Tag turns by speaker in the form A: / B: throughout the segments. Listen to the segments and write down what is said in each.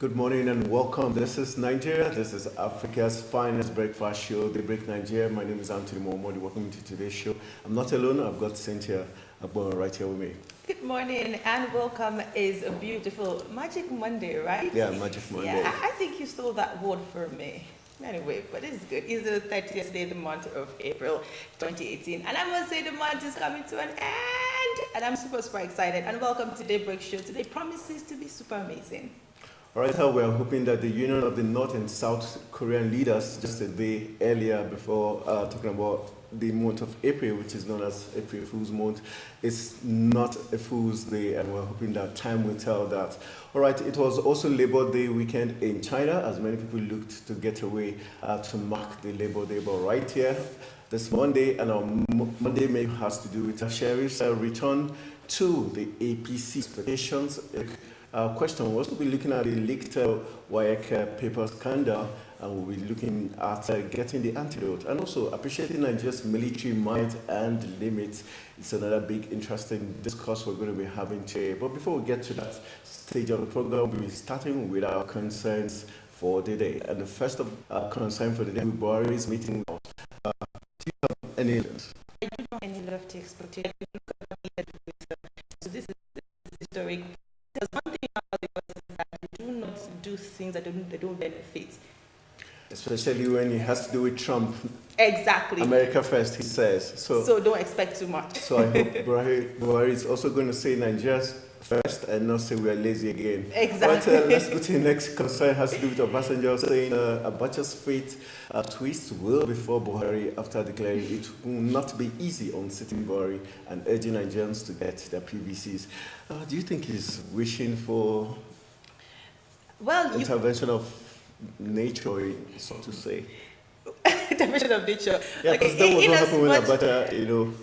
A: Good morning and welcome. This is Nigeria. This is Africa's finest breakfast show, The Break Nigeria. My name is Anthony Momodu. Welcome to today's show. I'm not alone. I've got Cynthia Agbon right here with me.
B: Good morning and welcome. Is a beautiful Magic Monday, right?
A: Yeah, Magic Monday.
B: Yeah, I think you stole that word from me. Anyway, but it's good. It's the 30th day of the month of April 2018. And I must say the month is coming to an end. And I'm super excited. And welcome to Daybreak Show. Today promises to be super amazing.
A: All right, we are hoping that the union of the North and South Korean leaders just a day earlier before talking about the month of April, which is known as April Fool's Month, is not a Fool's Day, and we're hoping that time will tell that. All right, it was also Labor Day weekend in China, as many people looked to get away to mark the Labor Day, but right here, this Monday, and our Monday maybe has to do with sheriff's return to the APC expectations. Our question was to be looking at the leaked WAEC paper scandal, and we'll be looking at getting the antidote and also appreciating Nigeria's military might and limits. It's another big, interesting discourse we're going to be having today. But before we get to that stage of the program, we'll be starting with our concerns for the day. And the first of our concern for the day, Buhari's meeting. Do you have any?
B: I don't have any lofty expectation. So this is historic. There's one thing about the US is that they do not do things that they don't benefit.
A: Especially when it has to do with Trump.
B: Exactly.
A: America first, he says.
B: So don't expect too much.
A: So I hope Buhari is also going to say Nigeria's first and not say we are lazy again.
B: Exactly.
A: But let's go to the next concern. It has to do with Obasanjo saying Abacha's fate twist will before Buhari after declaring it will not be easy on sitting Buhari and urging Nigerians to get their PVCs. Do you think he's wishing for intervention of nature, so to say?
B: Intervention of nature.
A: Yeah, because that was what happened when Abacha,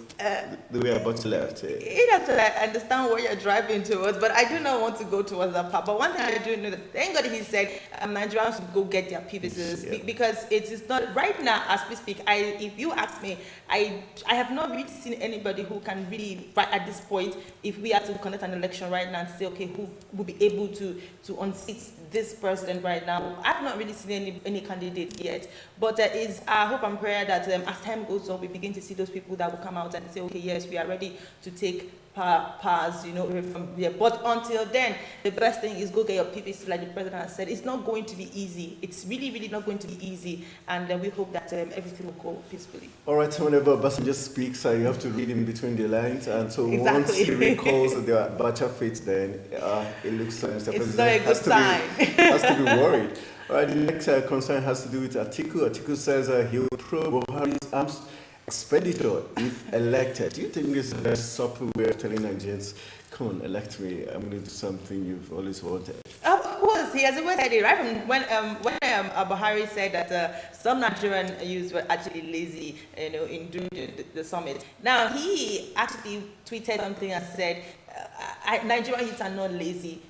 A: the way Abacha left.
B: I understand what you're driving towards, but I do not want to go towards that part. But one thing I do know that thank God he said Nigerians should go get their PVCs because it is not right now as we speak. If you ask me, I have not really seen anybody who can really right at this point, if we have to conduct an election right now and say okay, who will be able to unseat this president right now. I've not really seen any candidate yet, but is our hope and prayer that as time goes on, we begin to see those people that will come out and say, okay, yes, we are ready to take powers, from here. But until then, the best thing is go get your PVC, like the president has said. It's not going to be easy. It's really, really not going to be easy, and we hope that everything will go peacefully.
A: All right, so whenever Obasanjo speaks, you have to read in between the lines, and so once he recalls the Abacha fate, then it looks like Mr.
B: It's
A: President
B: not a good sign.
A: has to be worried. All right, the next concern has to do with Atiku. Atiku says he will probe Buhari's arms expenditure if elected. Do you think this is a very subtle way of telling Nigerians, come on, elect me, I'm going to do something you've always wanted?
B: Of course, he has always said it, right? From when Buhari said that some Nigerian youths were actually lazy, in doing the summit. Now, he actually tweeted something and said, Nigerian youths are not lazy.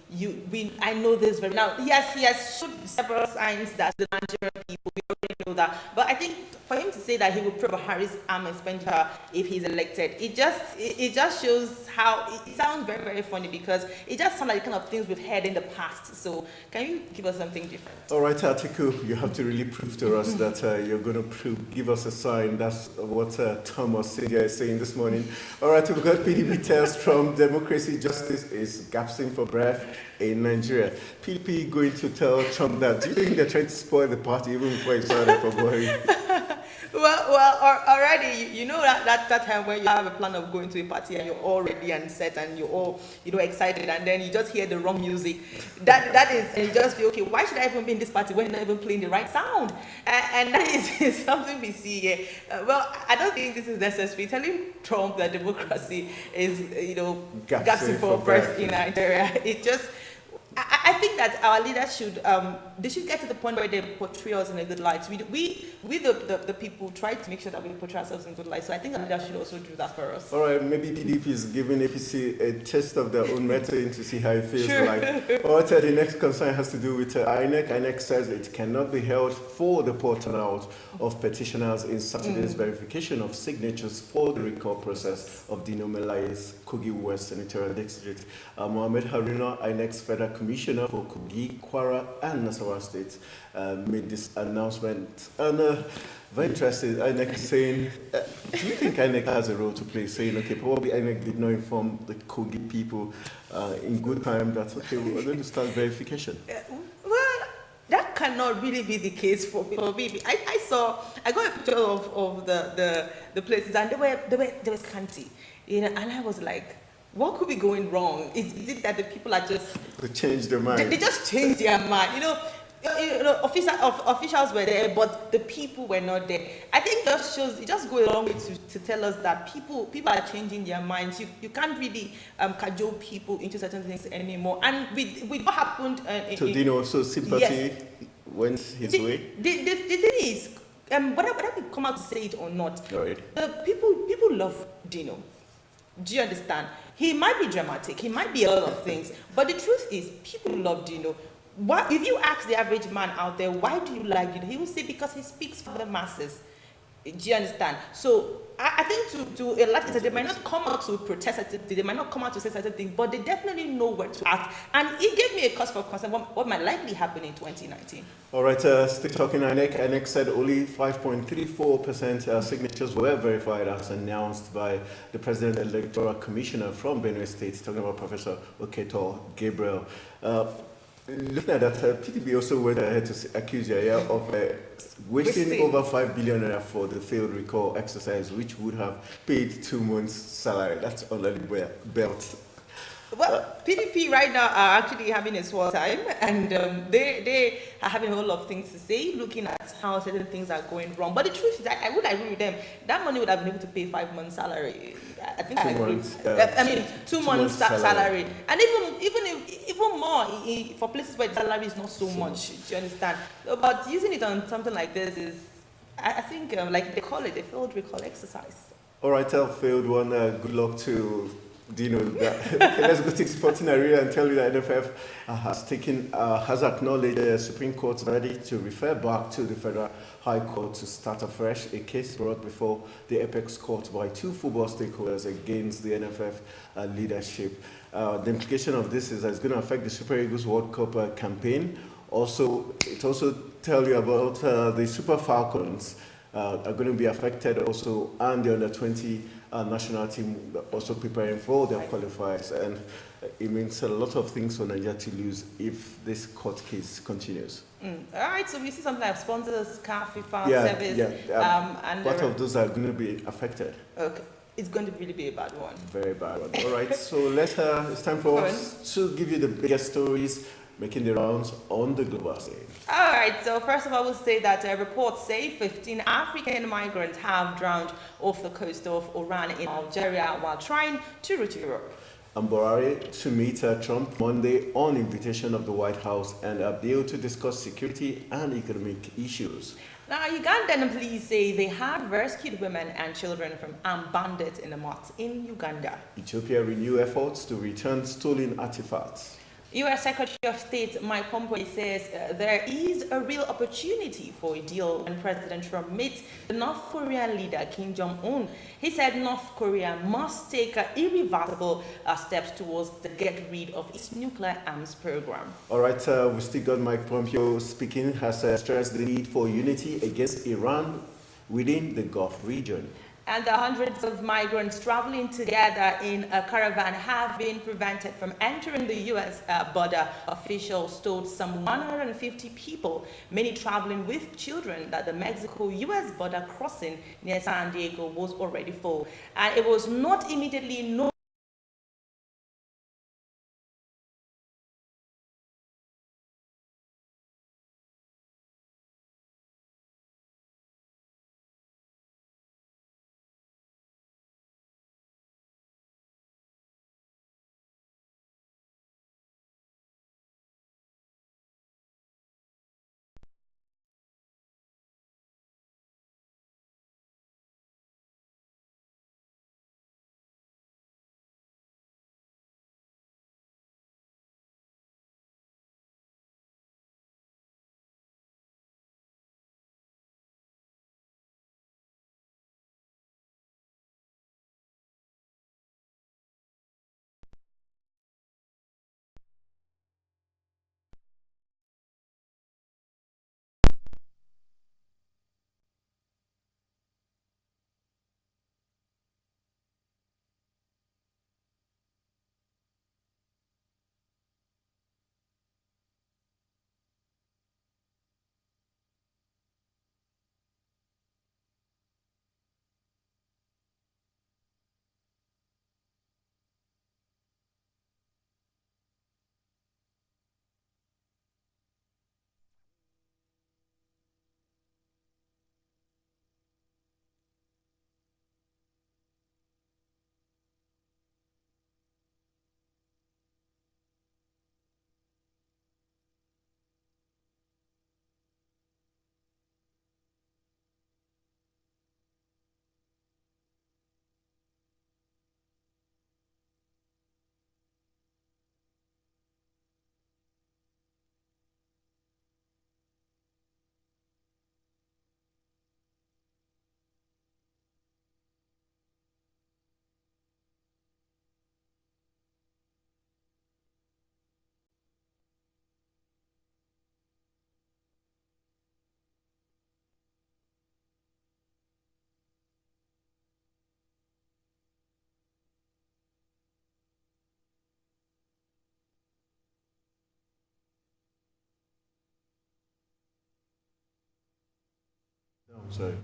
B: I know this very now. He has showed several signs that the Nigerian people, we already know that. But I think for him to say that he will probe Buhari's arm expenditure if he's elected, it just shows how it sounds very, very funny because it just sounds like the kind of things we've heard in the past. So can you give us something different?
A: All right, Atiku, you have to really prove to us that you're going to give us a sign. That's what Thomas Cynthia is saying this morning. All right, we've got PDP tells Trump democracy justice is gasping for breath in Nigeria. PDP going to tell Trump that. Do you think they're trying to spoil the party even before he started for Buhari?
B: Well, already, that time when you have a plan of going to a party and you're all ready and set and you're all, excited, and then you just hear the wrong music. That is, and you just feel, okay, why should I even be in this party when you're not even playing the right sound? And that is something we see here. Well, I don't think this is necessary. Telling Trump that democracy is, gasping for breath in Nigeria, it just... I think that our leaders should get to the point where they portray us in a good light. We the people try to make sure that we portray ourselves in good light. So I think our leaders should also do that for us.
A: All right, maybe PDP is giving APC a test of their own method to see how it feels like. All right, the next concern has to do with INEC. INEC says it cannot be held for the portal of petitioners in Saturday's verification of signatures for the recall process of denominalized Kogi West Senatorial District. Mohammed Haruna, INEC's federal Commissioner for Kogi, Kwara, and Nasarawa State made this announcement. And very interesting, INEC saying, do you think INEC has a role to play? Saying, okay, probably INEC did not inform the Kogi people in good time that, okay, we're going to start verification.
B: Well, that cannot really be the case for me. I got a picture of the places, and they were scanty, and I was like, what could be going wrong? Is it that the people are just
A: They changed their mind.
B: they just changed their mind? Officials were there, but the people were not there. I think it just goes a long way to tell us that people are changing their minds. You can't really cajole people into certain things anymore. And with what happened,
A: So Dino, so sympathy
B: yes,
A: went his way.
B: the thing is, whether we come out to say it or not,
A: All right.
B: people love Dino. Do you understand? He might be dramatic, he might be a lot of things, but the truth is, people love Dino. What if you ask the average man out there, why do you like Dino? He will say because he speaks for the masses. Do you understand? So I think to a large extent, they might not come out to protest, they might not come out to say certain things, but they definitely know where to ask. And it gave me a cause for concern what might likely happen in 2019.
A: All right, still talking INEC. INEC said only 5.34% signatures were verified as announced by the President Electoral Commissioner from Benue State, talking about Professor Oketo Gabriel. Looking at that, PDP also went ahead to accuse Yaya of wasting over 5 billion naira for the failed recall exercise, which would have paid 2 months' salary. That's under the belt.
B: Well, PDP right now are actually having a swell time, and they are having a whole lot of things to say, looking at how certain things are going wrong. But the truth is that I would agree with them. That money would have been able to pay 5 months' salary. I think I agree. 2 months salary, and even more for places where the salary is not so much. Do you understand? But using it on something like this is, I think, like they call it, a failed recall exercise.
A: All right, failed one. Good luck to Dino. Okay, let's go to Sporting Area and tell you that NFF has acknowledged the Supreme Court's verdict to refer back to the Federal High Court to start afresh a case brought before the Apex Court by 2 football stakeholders against the NFF leadership. The implication of this is that it's going to affect the Super Eagles World Cup campaign. It also tells you about the Super Falcons are going to be affected also, and the under-20 national team also preparing for their qualifiers, and it means a lot of things for Nigeria to lose if this court case continues.
B: All right, so we see something like sponsors, car, FIFA, service,
A: and part of those are going to be affected.
B: Okay, it's going to really be a bad one.
A: Very bad one. All right, so it's time for us to give you the biggest stories making the rounds on the global stage.
B: All right, so first of all, we'll say that reports say 15 African migrants have drowned off the coast of Oran in Algeria while trying to reach Europe.
A: And Buhari to meet Trump Monday on invitation of the White House and Abdel to discuss security and economic issues.
B: Now, Ugandan police say they have rescued women and children from armed bandits in the mosque in Uganda.
A: Ethiopia renew efforts to return stolen artifacts.
B: U.S. Secretary of State Mike Pompeo says there is a real opportunity for a deal when President Trump meets the North Korean leader Kim Jong-un. He said North Korea must take irreversible steps towards the get rid of its nuclear arms program.
A: All right, we still got Mike Pompeo speaking, has stressed the need for unity against Iran within the Gulf region.
B: And the hundreds of migrants traveling together in a caravan have been prevented from entering the U.S. border. Officials told some 150 people, many traveling with children, that the Mexico-U.S. border crossing near San Diego was already full. And it was not immediately known
A: Sorry.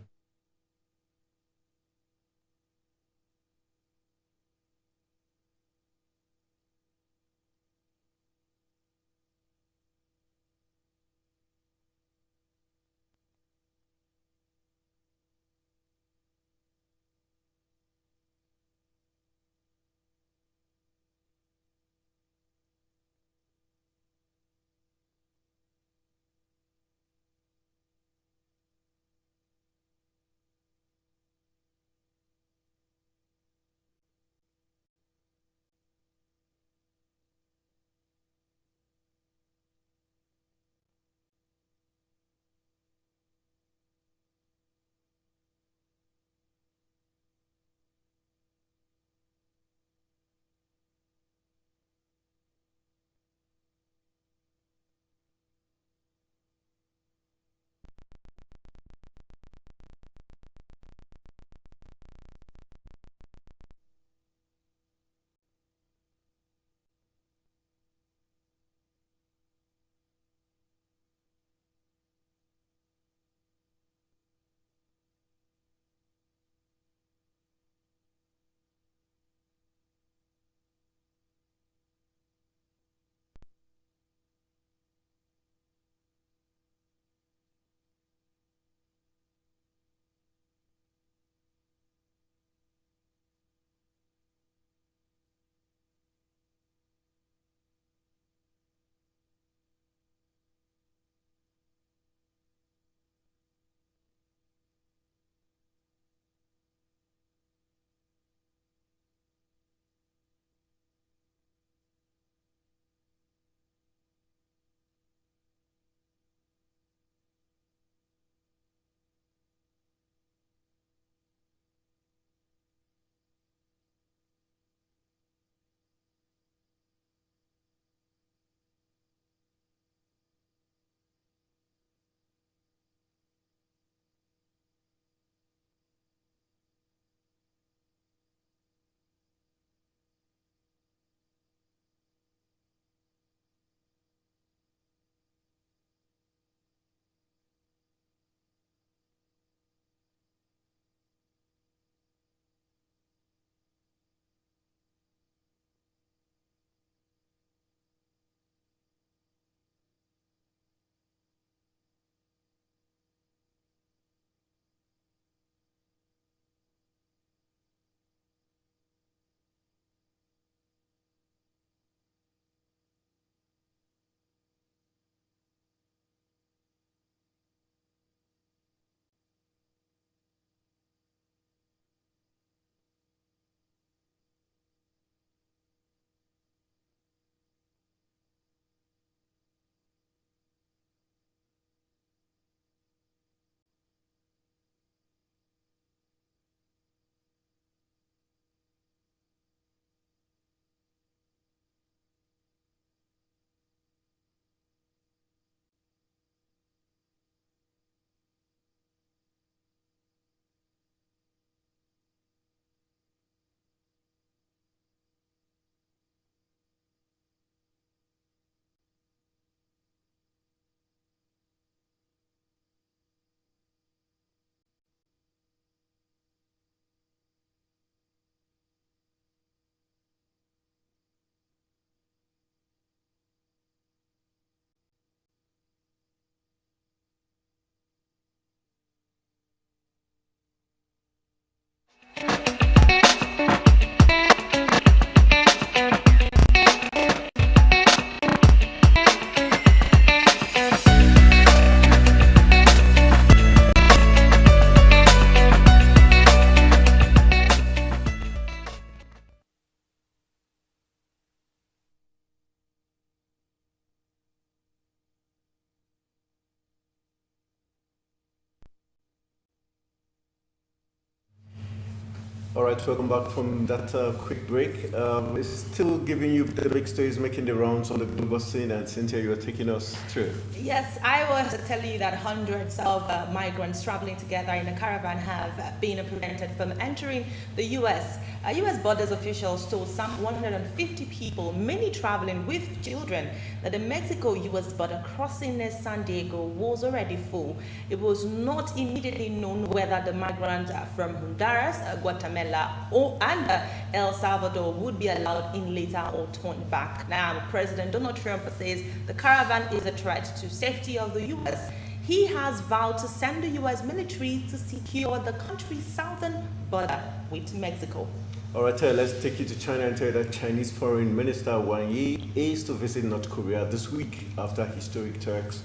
A: All right, welcome back from that quick break. It's still giving you the big stories making the rounds on the global scene, and Cynthia, you are taking us through.
B: Yes, I was telling you that hundreds of migrants traveling together in a caravan have been prevented from entering the U.S. U.S. borders officials told some 150 people, many traveling with children, that the Mexico-U.S. border crossing near San Diego was already full. It was not immediately known whether the migrants from Honduras, Guatemala, and El Salvador would be allowed in later or turned back. Now, President Donald Trump says the caravan is a threat to safety of the U.S. He has vowed to send the U.S. military to secure the country's southern border with Mexico.
A: All right, let's take you to China and tell you that Chinese Foreign Minister Wang Yi is to visit North Korea this week after historic talks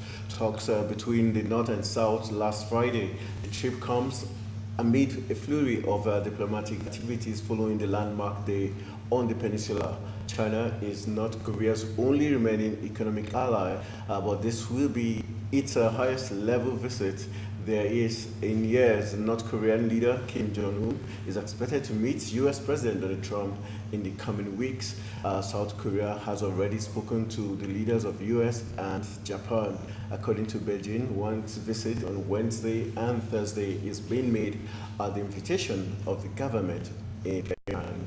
A: between the North and South last Friday. The trip comes amid a flurry of diplomatic activities following the landmark day on the peninsula. China is North Korea's only remaining economic ally, but this will be its highest level visit there is in years. North Korean leader Kim Jong-un is expected to meet U.S. President Donald Trump in the coming weeks. South Korea has already spoken to the leaders of U.S. and Japan. According to Beijing, Wang's visit on Wednesday and Thursday is being made at the invitation of the government in Pyongyang.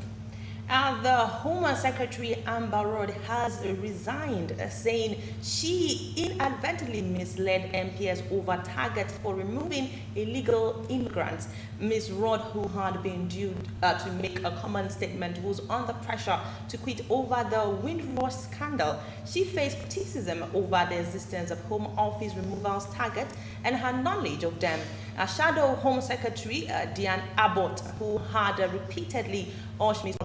B: The Home Secretary Amber Rudd has resigned, saying she inadvertently misled MPs over targets for removing illegal immigrants. Ms. Rudd, who had been due to make a common statement, was under pressure to quit over the Windrush scandal. She faced criticism over the existence of Home Office removals targets and her knowledge of them. Shadow Home Secretary Diane Abbott, who had repeatedly urged Ms.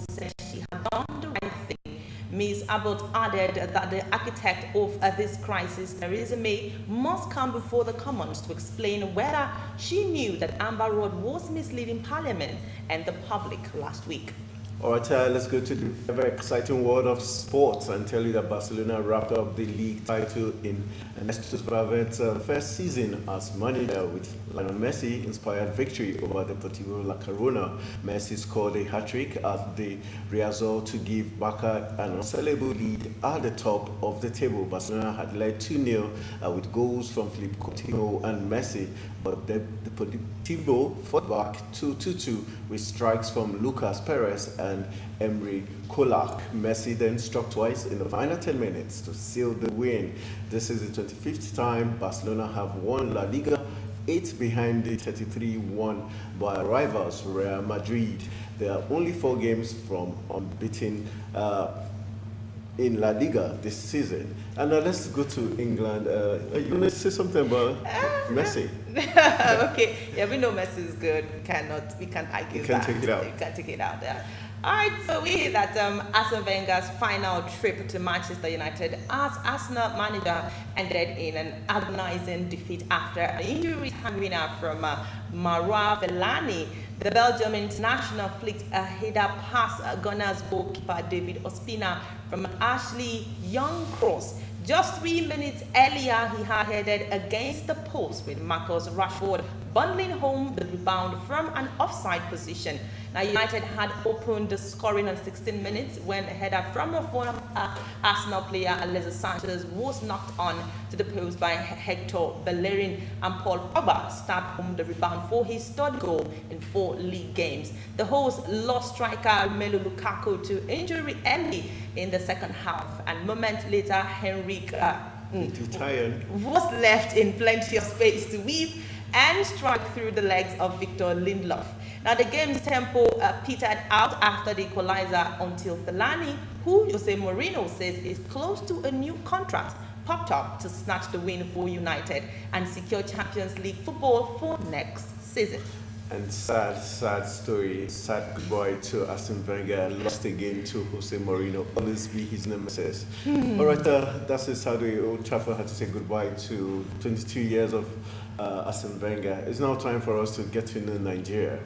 B: said she had done the right thing. Ms. Abbott added that the architect of this crisis, Theresa May, must come before the Commons to explain whether she knew that Amber Rudd was misleading Parliament and the public last week.
A: All right, let's go to the very exciting world of sports and tell you that Barcelona wrapped up the league title in Ernesto Valverde's first season as manager with Lionel Messi inspired victory over Deportivo La Corona. Messi scored a hat-trick at the Real to give Barca an unsellable lead at the top of the table. Barcelona had led 2-0 with goals from Philippe Coutinho and Messi, but Deportivo fought back 2-2 with strikes from Lucas Perez and Emery Kolak. Messi then struck twice in the final 10 minutes to seal the win. This is the 25th time Barcelona have won La Liga, 8 behind the 33 won by rivals Real Madrid. There are only 4 games from unbeaten in La Liga this season. And let's go to England. You want to say something about Messi?
B: Okay, yeah, we know Messi is good. We can't argue that.
A: Take it out.
B: You can't take it out there. All right, so we hear that Arsene Wenger's final trip to Manchester United as Arsenal manager ended in an agonizing defeat after an injury time winner from Marouane Fellaini. The Belgium international flicked a header past Gunners goalkeeper David Ospina from Ashley Young cross. Just 3 minutes earlier, he had headed against the post with Marcus Rashford bundling home the rebound from an offside position. Now, United had opened the scoring on 16 minutes when a header from a former Arsenal player, Alexis Sanchez, was knocked on to the post by Hector Bellerin, and Paul Pogba stabbed home the rebound for his third goal in 4 league games. The hosts lost striker Romelu Lukaku to injury early in the second half, and moments later, Henrik was left in plenty of space to weave and strike through the legs of Victor Lindelof. Now, the game's tempo petered out after the equalizer until Fellaini, who Jose Mourinho says is close to a new contract, popped up to snatch the win for United and secure Champions League football for next season.
A: And sad story, sad goodbye to Arsene Wenger, lost again to Jose Mourinho, always be his nemesis. All right, that's it, Saturday. Old Trafford had to say goodbye to 22 years of Arsene Wenger. It's now time for us to get to know Nigeria.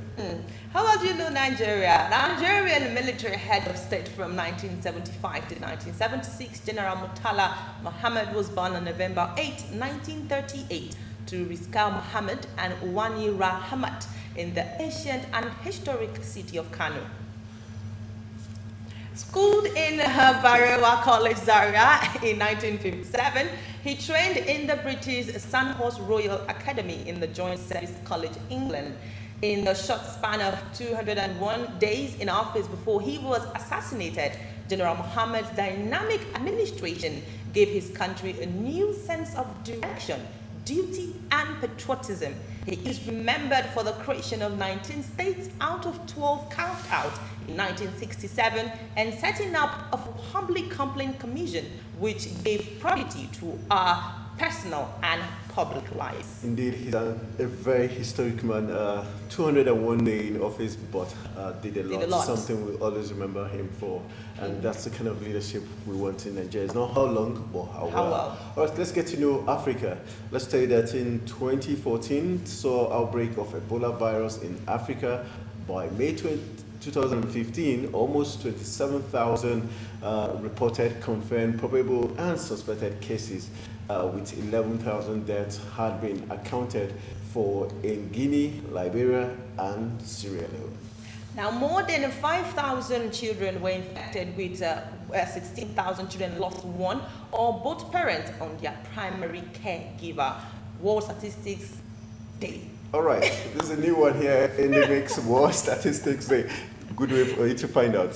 B: How well do you know Nigeria? Nigerian military head of state from 1975 to 1976, General Murtala Muhammad was born on November 8, 1938, to Rizqal Muhammad and Wani Rahmat in the ancient and historic city of Kano. Schooled in Barewa College, Zaria in 1957, he trained in the British Sandhurst Royal Academy in the Joint Service College, England. In the short span of 201 days in office before he was assassinated, General Muhammad's dynamic administration gave his country a new sense of direction, duty, and patriotism. He is remembered for the creation of 19 states out of 12 carved out in 1967 and setting up a public complaint commission which gave priority to our personal and public lives.
A: Indeed, he's a very historic man. 201 days in office, but did a lot. Something we'll always remember him for. And that's the kind of leadership we want in Nigeria. It's not how long, but how well. All right, let's get to know Africa. Let's tell you that in 2014, saw outbreak of Ebola virus in Africa. By May 2015, almost 27,000 reported, confirmed, probable, and suspected cases, with 11,000 deaths had been accounted for in Guinea, Liberia, and Sierra Leone.
B: Now, more than 5,000 children were infected, with 16,000 children lost one or both parents on their primary caregiver. World Statistics Day.
A: All right, this is a new one here in the mix. World Statistics Day. Good way for you to find out.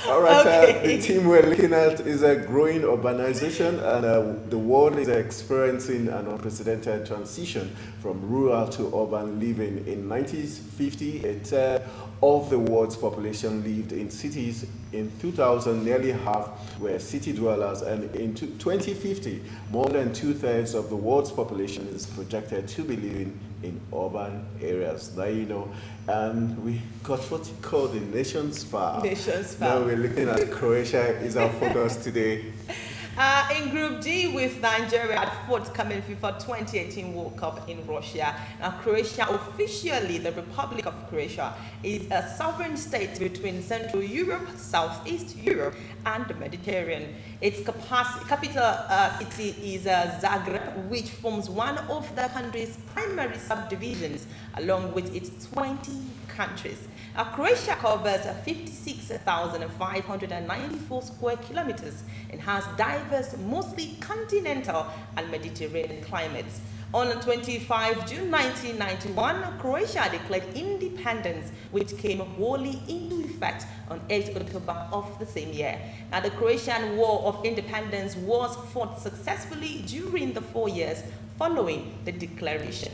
A: All right,
B: Okay.
A: the theme we're looking at is a growing urbanization, and the world is experiencing an unprecedented transition from rural to urban living. In 1950, a third of the world's population lived in cities. In 2000, nearly half were city dwellers, and in 2050, more than two-thirds of the world's population is projected to be living in urban areas. Now you know, and we got what you call the nation's far.
B: Nation's
A: Now
B: far.
A: we're looking at Croatia is our focus today.
B: In Group D, with Nigeria at forthcoming FIFA 2018 World Cup in Russia. Now, Croatia, officially the Republic of Croatia, is a sovereign state between Central Europe, Southeast Europe, and the Mediterranean. Its capital city is Zagreb, which forms one of the country's primary subdivisions, along with its 20 countries. Croatia covers 56,594 square kilometers and has diverse, mostly continental and Mediterranean climates. On 25 June 1991, Croatia declared independence, which came wholly into effect on 8 October of the same year. Now, the Croatian War of Independence was fought successfully during the 4 years following the declaration.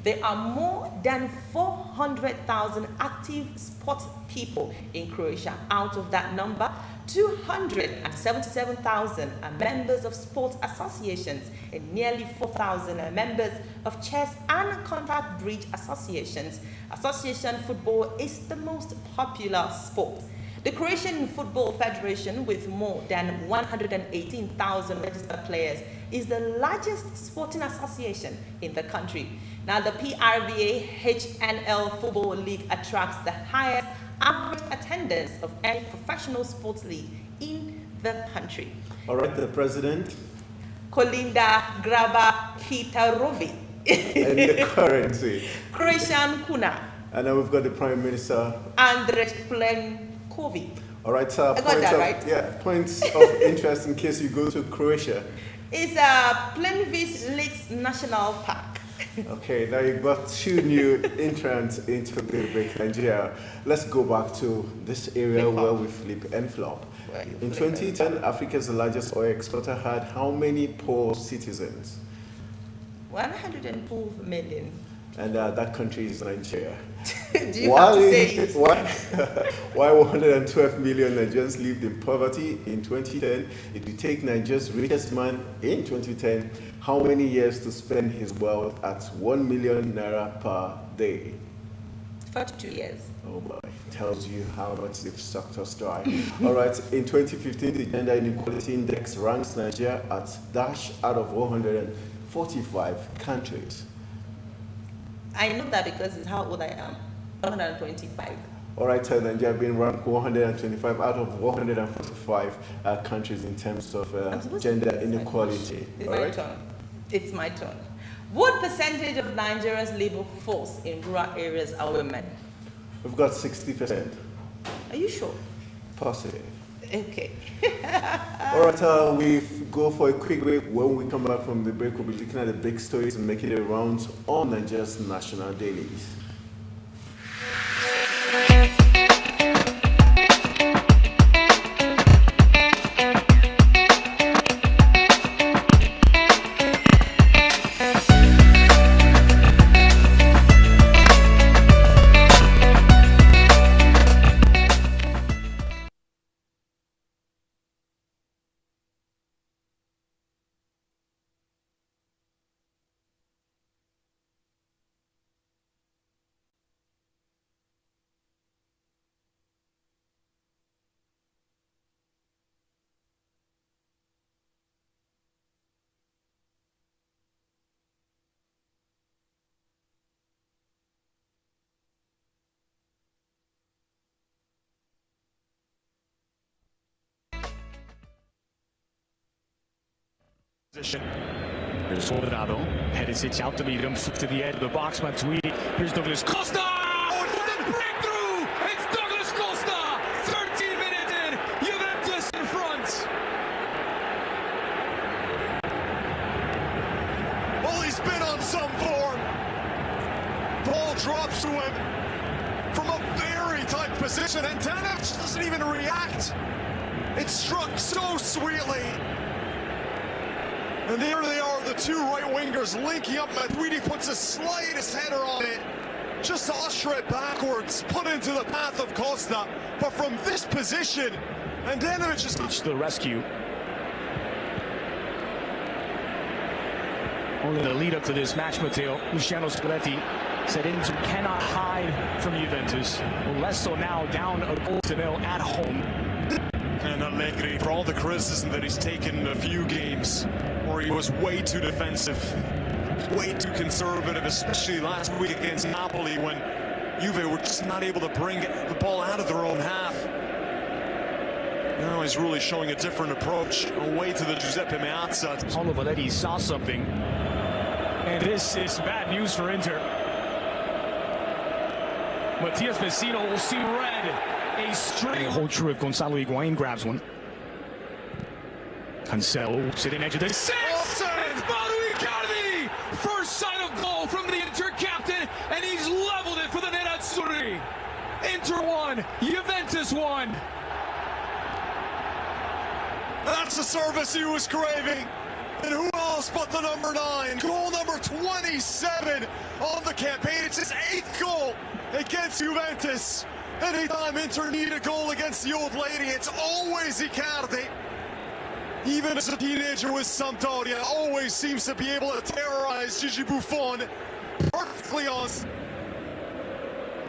B: There are more than 400,000 active sports people in Croatia. Out of that number, 277,000 are members of sports associations and nearly 4,000 are members of chess and contact bridge associations. Association football is the most popular sport. The Croatian Football Federation, with more than 118,000 registered players, is the largest sporting association in the country. Now, the PRVA HNL Football League attracts the highest average attendance of any professional sports league in the country.
A: All right, the president
B: Kolinda Grabar-Kitarovic.
A: and the currency.
B: Croatian Kuna.
A: And then we've got the prime minister.
B: Andrej Plenković.
A: All right,
B: I got that right.
A: Yeah, points of interest in case you go to Croatia.
B: It's Plenković Lakes National Park.
A: Okay, now you've got two new entrants into the big Nigeria. Let's go back to this area
B: Flip-flop.
A: where we flip and flop.
B: Where you
A: In
B: flip
A: 2010, Africa's largest oil exporter had how many poor citizens?
B: 112 million.
A: And that country is Nigeria.
B: Do you have to say it?
A: Why 112 million Nigerians lived in poverty in 2010? It will take Nigeria's richest man in 2010 how many years to spend his wealth at 1 million naira per day?
B: 42 years.
A: Oh my, tells you how much they've sucked us dry. All right, in 2015, the Gender Inequality Index ranks Nigeria at dash out of 145 countries.
B: I know that because it's how old I am. 125.
A: All right, Nigeria being ranked 125 out of 145 countries in terms of gender inequality.
B: It's
A: All
B: my
A: right?
B: turn. It's my turn. What percentage of Nigeria's labor force in rural areas are women?
A: We've got 60%.
B: Are you sure?
A: Positive.
B: Okay.
A: All right, we go for a quick break. When we come back from the break, we'll be looking at the big stories and making the rounds on Nigeria's national dailies.
C: Position. Here's Cuadrado. Perisic out to meet him. Flick to the edge of the box. Matuidi. Here's Douglas Costa. Oh, it's the breakthrough. It's Douglas Costa. 13 minutes in. Juventus in front.
D: Well, he's been on some form. Ball drops to him from a very tight position, and Danovic doesn't even react. It struck so sweetly. And there they are, the two right wingers linking up. Matuidi puts the slightest header on it, just to usher it backwards, put into the path of Costa. But from this position, and Danovic is
C: to the rescue. Only the lead up to this match, Matteo. Luciano Spalletti said Inter cannot hide from Juventus. Well, less so now, down a goal to nil at home.
D: And Allegri, for all the criticism that he's taken in a few games where he was way too defensive, way too conservative, especially last week against Napoli when Juve were just not able to bring the ball out of their own half. Now he's really showing a different approach, away to the Giuseppe Meazza.
C: Paulo Valetti saw something, and this is bad news for Inter. Matias Vecino will see red. A string. Hold true if Gonzalo Higuain grabs one. Cancelo sitting edge of the six. It's Mauro Icardi. First sign of goal from the Inter captain, and he's leveled it for the Nerazzurri. Inter 1, Juventus 1.
D: That's the service he was craving. And who else but the number 9? Goal number 27 on the campaign. It's his 8th goal against Juventus. Anytime Inter need a goal against the old lady, it's always Icardi. Even as a teenager with Sampdoria, always seems to be able to terrorize Gigi Buffon perfectly on.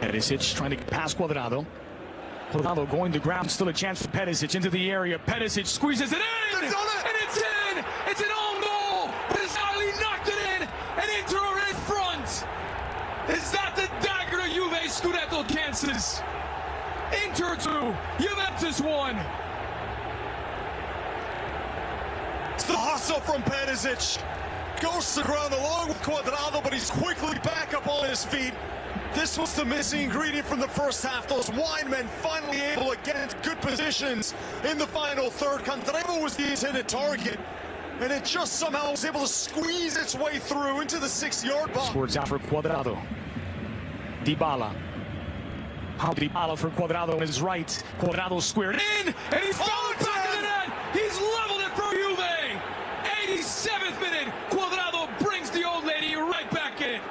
C: Perisic trying to pass Cuadrado. Cuadrado going to ground, still a chance for Perisic into the area. Perisic squeezes it in!
D: They've done it!
C: And it's in! It's an own goal! Pizzarri knocked it in! And Inter are in front! Is that the dagger to Juve Scudetto chances? Inter 2, Juventus 1.
D: It's the hustle from Perisic. Goes to the ground along with Cuadrado, but he's quickly back up on his feet. This was the missing ingredient from the first half. Those wine men finally able to get into good positions in the final third. Candreva was the intended target, and it just somehow was able to squeeze its way through into the 6-yard box.
C: Towards out for Cuadrado. Dybala. How Dybala for Cuadrado on his right. Cuadrado squared in, and he found the back of the net. He's leveled it for Juve. 87th minute. Cuadrado brings the old lady right back in.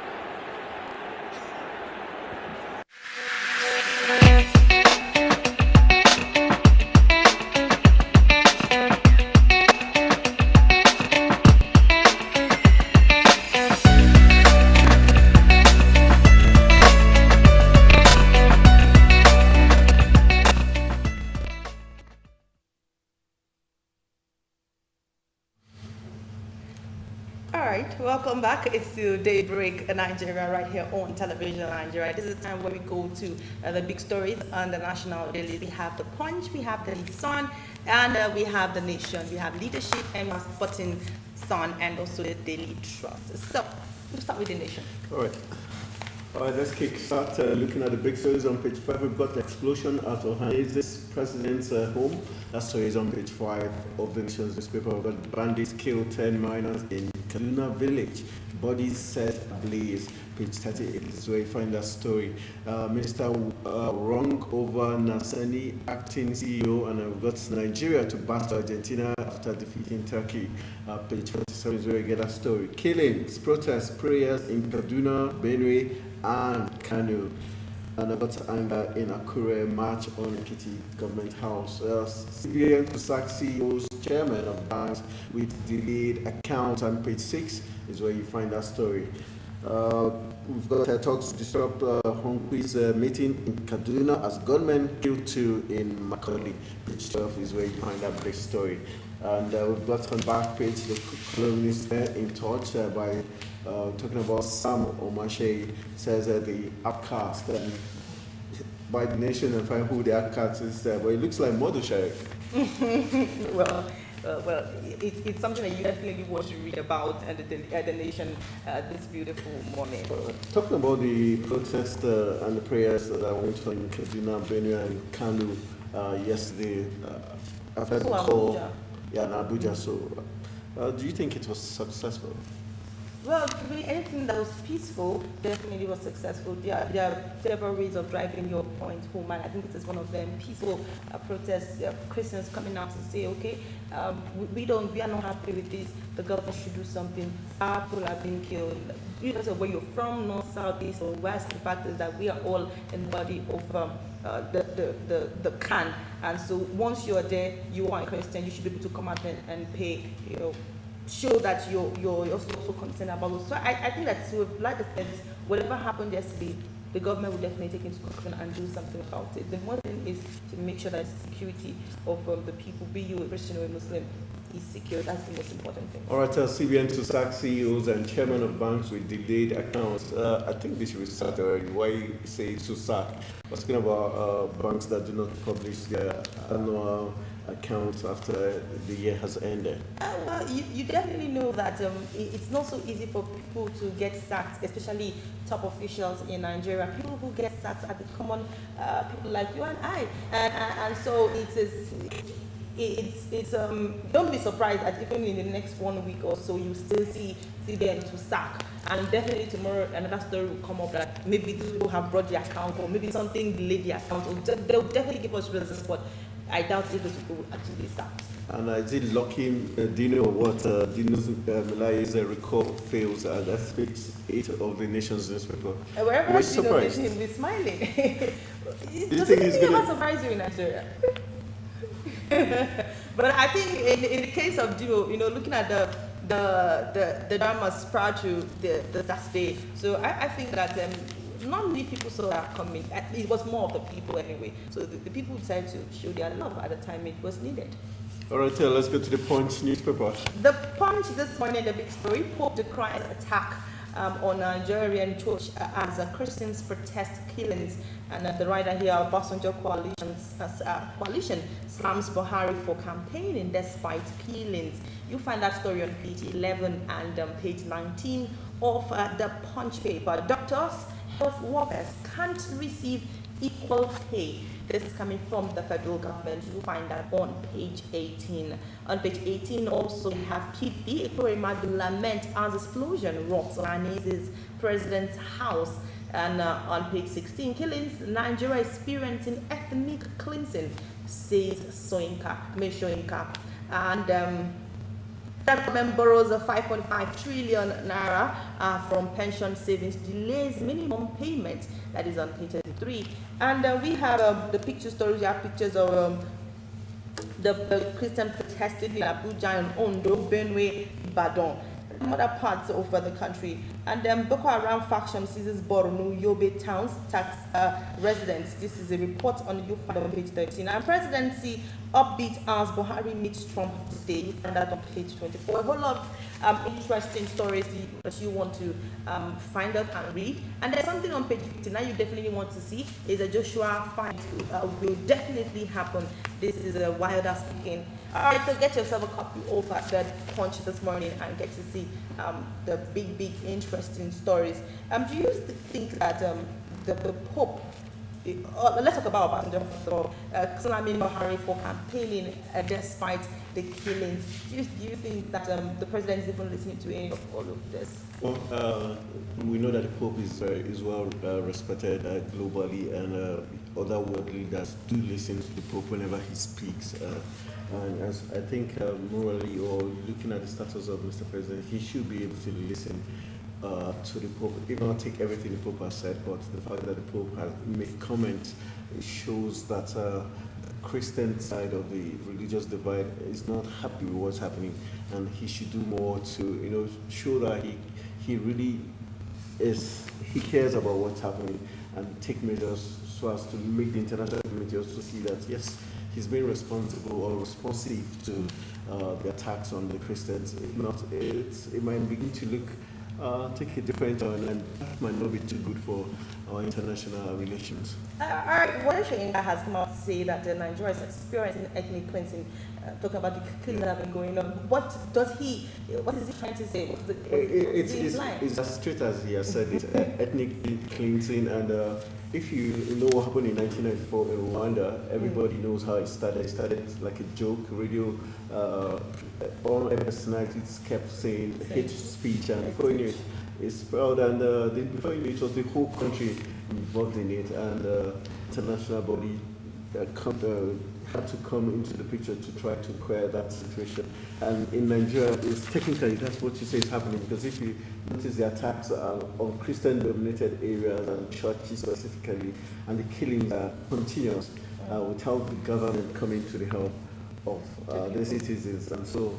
B: Welcome back. It's still Daybreak Nigeria right here on Television Nigeria. This is the time where we go to the big stories on the national daily. We have the Punch, we have the Sun, and we have the Nation. We have Leadership, and we have Sporting Sun, and also the Daily Trust. So we'll start with the Nation.
A: All right, let's start looking at the big stories on page 5. We've got the explosion at Ohanese's president's home. That story is on page 5 of the Nation's newspaper. We've got bandits killed 10 miners in Kaduna village. Bodies set ablaze. Page 38 is where you find that story. Minister wrong over Nasani, acting CEO, and we've got Nigeria to batter Argentina after defeating Turkey. Page 47 is where you get that story. Killings, protests, prayers in Kaduna, Benue, and Kano. And about anger in Akure march on Ekiti Government House. CBN to sack CEOs, chairman of banks with delayed accounts. And page 6 is where you find that story. We've got talks to disrupt Hongqui's meeting in Kaduna as gunmen killed 2 in Macaulay. Page 12 is where you find that big story. And we've got on back page the columnist there in touch by talking about Sam Omashe, says the outcast, and by the Nation and find who the outcast is there. But it looks like Modu Sheriff.
B: Well, well, it's something that you definitely want to read about and the nation this beautiful morning.
A: Talking about the protest and the prayers that went on in Kaduna, Benue, and Kanu yesterday, I've heard the call.
B: Abuja.
A: Yeah, in Abuja. So, do you think it was successful?
B: Well, really, anything that was peaceful definitely was successful. There are several ways of driving your point home, and I think this is one of them. Peaceful protests, Christians coming out to say, okay, we are not happy with this. The government should do something. Our people are being killed. Regardless of where you're from, north, south, east, or west, the fact is that we are all in the body of the can. And so once you're there, you are a Christian, you should be able to come out and pay, show that you're also concerned about it. So I think that, so like I said, whatever happened yesterday, the government will definitely take into consideration and do something about it. The one thing is to make sure that the security of the people, be you a Christian or a Muslim, is secure. That's the most important thing.
A: All right, CBN to sack CEOs and chairmen of banks with delayed accounts. I think this should be sacked already. Why you say to sack? We're talking about banks that do not publish their annual accounts after the year has ended.
B: Well, you definitely know that it's not so easy for people to get sacked, especially top officials in Nigeria. People who get sacked are the common people like you and I, and so it's don't be surprised that even in the next 1 week or so you still see them to sack, and definitely tomorrow another story will come up that maybe these people have brought the account or maybe something delayed the account. They'll definitely give us reasons, but I doubt if those people will actually start.
A: And I did lucky Dino what Dino's Malaya's record fails, and that's page 8 of the nation's newspaper.
B: Wherever
A: We're
B: Dino
A: surprised.
B: is, he'll be smiling.
A: Do you
B: Does
A: think he's
B: anything ever
A: gonna?
B: surprise you in Nigeria? But I think in the case of Dino, looking at the dramas prior to the Saturday, so I think that not many people saw that coming. It was more of the people anyway. So the people decided to show their love at the time it was needed.
A: All right, let's go to the Punch newspaper.
B: The Punch this morning, the big story: Pope decries attack on Nigerian church as Christians protest killings. And the writer here, Obasanjo coalition slams Buhari for campaigning despite killings. You find that story on page 11 and page 19 of the Punch paper. Doctors, health workers can't receive equal pay. This is coming from the federal government. You find that on page 18. On page 18 also we have Kipi Ekoremadu lament as explosion rocks Ghanaia's president's house. And on page 16, killings, Nigeria experiencing ethnic cleansing, says Soyinka. And the government borrows 5.5 trillion naira from pension savings, delays minimum payment. That is on page 33. And we have the picture stories. We have pictures of the Christian protesting in Abuja and Ondo, Benue, Badon, and other parts of the country. And Boko Haram faction seizes Borno, Yobe towns, tax residents. This is a report on you find on page 13. And presidency upbeat as Buhari meets Trump today. You find that on page 24. A whole lot of interesting stories that you want to find out and read. And there's something on page 59 you definitely want to see is a Joshua fight will definitely happen. This is a Wilder speaking. All right, so get yourself a copy of the Punch this morning and get to see the big, interesting stories. Do you think that the Pope, let's talk about Obasanjo first of all, slamming Buhari for campaigning despite the killings, do you think that the president is even listening to any of all of this?
A: Well, we know that the Pope is well respected globally, and other world leaders do listen to the Pope whenever he speaks. And as I think morally, or looking at the status of Mr. President, he should be able to listen to the Pope. If not take everything the Pope has said, but the fact that the Pope has made comments, it shows that the Christian side of the religious divide is not happy with what's happening, and he should do more to show that he really he cares about what's happening and take measures so as to make the international community also see that yes, he's being responsible or responsive to the attacks on the Christians. If not, it might begin to take a different turn, and that might not be too good for our international relations.
B: All right, Warren Sheinga has come out to say that Nigeria is experiencing ethnic cleansing, talking about the killing that have been going on. What is he trying to say?
A: It's as straight as he has said it, ethnic cleansing. And if you know what happened in 1994 in Rwanda, everybody knows how it started. It started like a joke, radio, all personalities kept saying hate speech, and before you knew it, it spread, and before you knew it was the whole country involved in it, and international body had to come into the picture to try to quell that situation. And in Nigeria, it's technically, that's what you say is happening, because if you notice the attacks are on Christian-dominated areas and churches specifically, and the killings are continuous without the government coming to the help of the citizens. And so,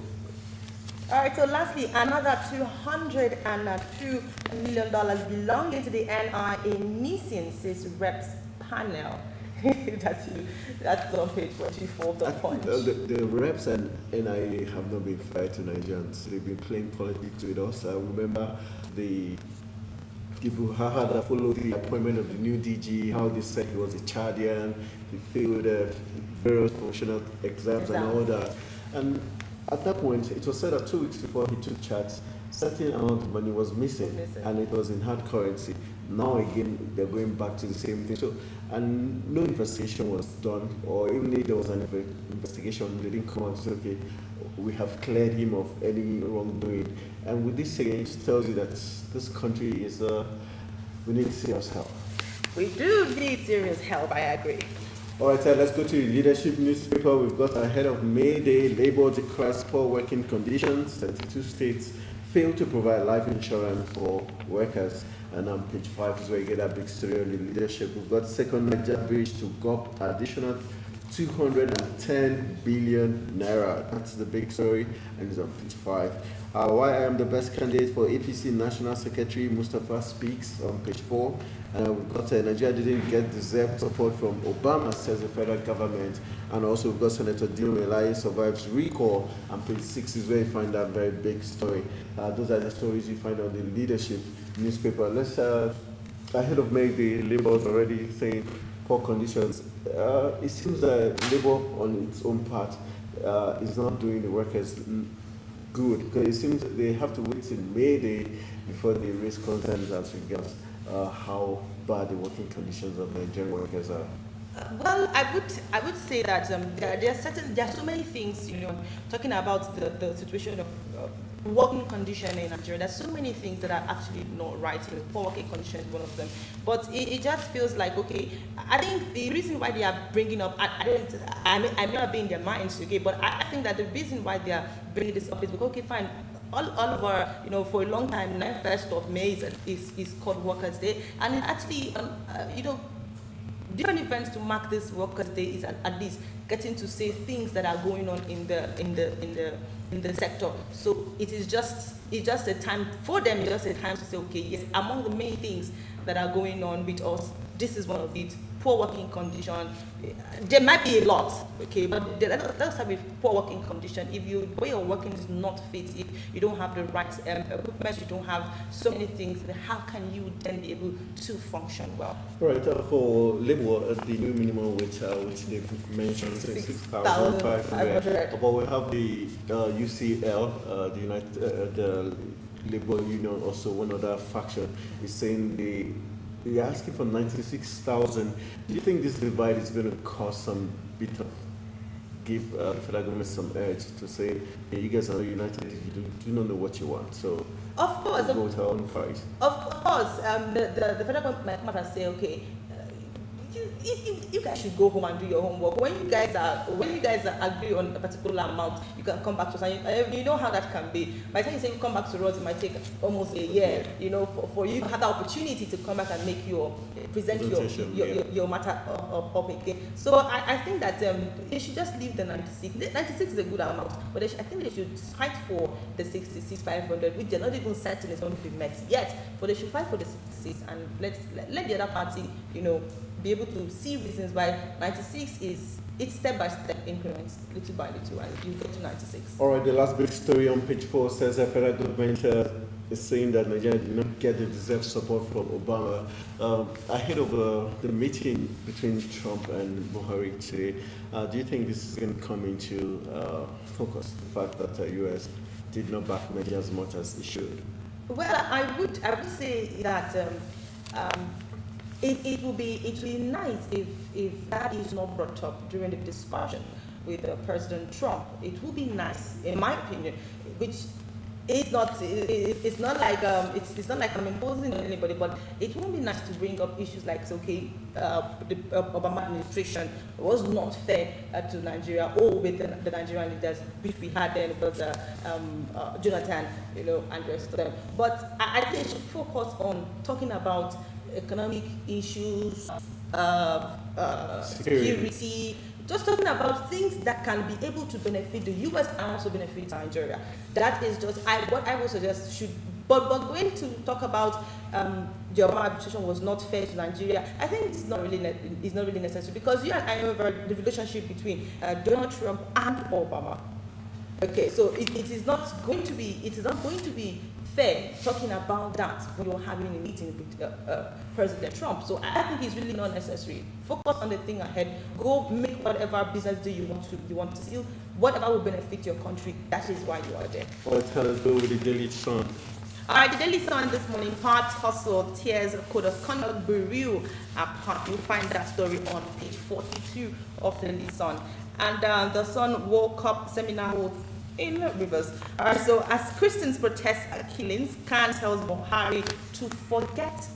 B: all right, so lastly, another $202 million belonging to the NRA missing, says Reps panel. That's on page 24 of the Punch.
A: The Reps and NIA have not been fair to Nigerians. They've been playing politics with us. I remember the Buhari that followed the appointment of the new DG, how they said he was a Chadian, he failed various professional exams and all that. And at that point, it was said that 2 weeks before he took charge, certain amount of money was missing, and it was in hard currency. Now again, they're going back to the same thing. So, and no investigation was done, or even if there was an investigation, they didn't come out and say, okay, we have cleared him of any wrongdoing. And with this again, it tells you that this country is, we need serious help.
B: We do need serious help, I agree.
A: All right, let's go to the leadership newspaper. We've got ahead of May Day, Labour declares poor working conditions. 32 states fail to provide life insurance for workers. And on page 5 is where you get that big story on the leadership. We've got second Niger bridge to GOP, additional 210 billion naira. That's the big story, and it's on page 5. Why I am the best candidate for APC National Secretary, Mustafa speaks, on page 4. We've got Nigeria didn't get deserved support from Obama, says the federal government. And also we've got Senator Dino Melaye survives recall, and page 6 is where you find that very big story. Those are the stories you find on the leadership newspaper. Let's, ahead of May, the Labour is already saying poor conditions. It seems that Labour on its own part is not doing the workers good, because it seems they have to wait till May Day before they raise concerns as regards how bad the working conditions of Nigerian workers are.
B: Well, I would say that there are so many things, talking about the situation of working condition in Nigeria. There's so many things that are actually not right. Poor working condition is one of them. But it just feels like, okay, I think the reason why they are bringing up, I may not be in their minds, okay, but I think that the reason why they are bringing this up is because, okay, fine, all of our, for a long time, 1st of May is called Workers' Day, and it actually, different events to mark this Workers' Day is at least getting to say things that are going on in the sector. So it's just a time for them. It's just a time to say, okay, yes, among the many things that are going on with us, this is one of it. Poor working condition. There might be a lot, okay, but let's have a poor working condition. If the way you're working is not fit, if you don't have the right equipment, you don't have so many things, then how can you then be able to function well?
A: Right, for Labour, the new minimum wage, which they've mentioned, 6,500. But we have the UCL, the Labour Union, also one other faction, is saying they're asking for 96,000. Do you think this divide is going to cause some bit of give the federal government some urge to say, hey, you guys are united, you do not know what you want, so
B: of course,
A: go with our own price?
B: Of course, the federal government might come and say, okay, you guys should go home and do your homework. When you guys agree on a particular amount, you can come back to us. And you know how that can be. By the time you say you come back to us, it might take almost a year. For you to have the opportunity to come back and make present your matter up again. So I think that they should just leave the 96. 96 is a good amount, but I think they should fight for the 66,500, which they're not even certain is going to be met yet. But they should fight for the 66, and let the other party, be able to see reasons why 96 is it's step-by-step increments, little by little, and you get to 96.
A: All right, the last big story on page 4 says the federal government is saying that Nigeria did not get the deserved support from Obama. Ahead of the meeting between Trump and Buhari today, do you think this is going to come into focus, the fact that the U.S. did not back Nigeria as much as it should?
B: Well, I would say that it would be nice if that is not brought up during the discussion with President Trump. It would be nice, in my opinion, which it's not like I'm imposing on anybody, but it would be nice to bring up issues like, the Obama administration was not fair to Nigeria, or with the Nigerian leaders, which we had then was Jonathan, and the rest of them. But I think it should focus on talking about economic issues, security, just talking about things that can be able to benefit the U.S. and also benefit Nigeria. That is just what I would suggest should. But going to talk about the Obama administration was not fair to Nigeria, I think it's not really necessary, because you and I know the relationship between Donald Trump and Obama. Okay, so it is not going to be fair talking about that when you're having a meeting with President Trump. So I think it's really not necessary. Focus on the thing ahead. Go make whatever business deal you want to seal. Whatever will benefit your country, that is why you are there.
A: Well, tell us, go with the Daily Sun.
B: All right, the Daily Sun this morning, part hustle, tears, code of conduct, bureau, apart. You'll find that story on page 42 of the Daily Sun. And the Sun World Cup seminar holds in Rivers. So as Christians protest killings, Khan tells Buhari to forget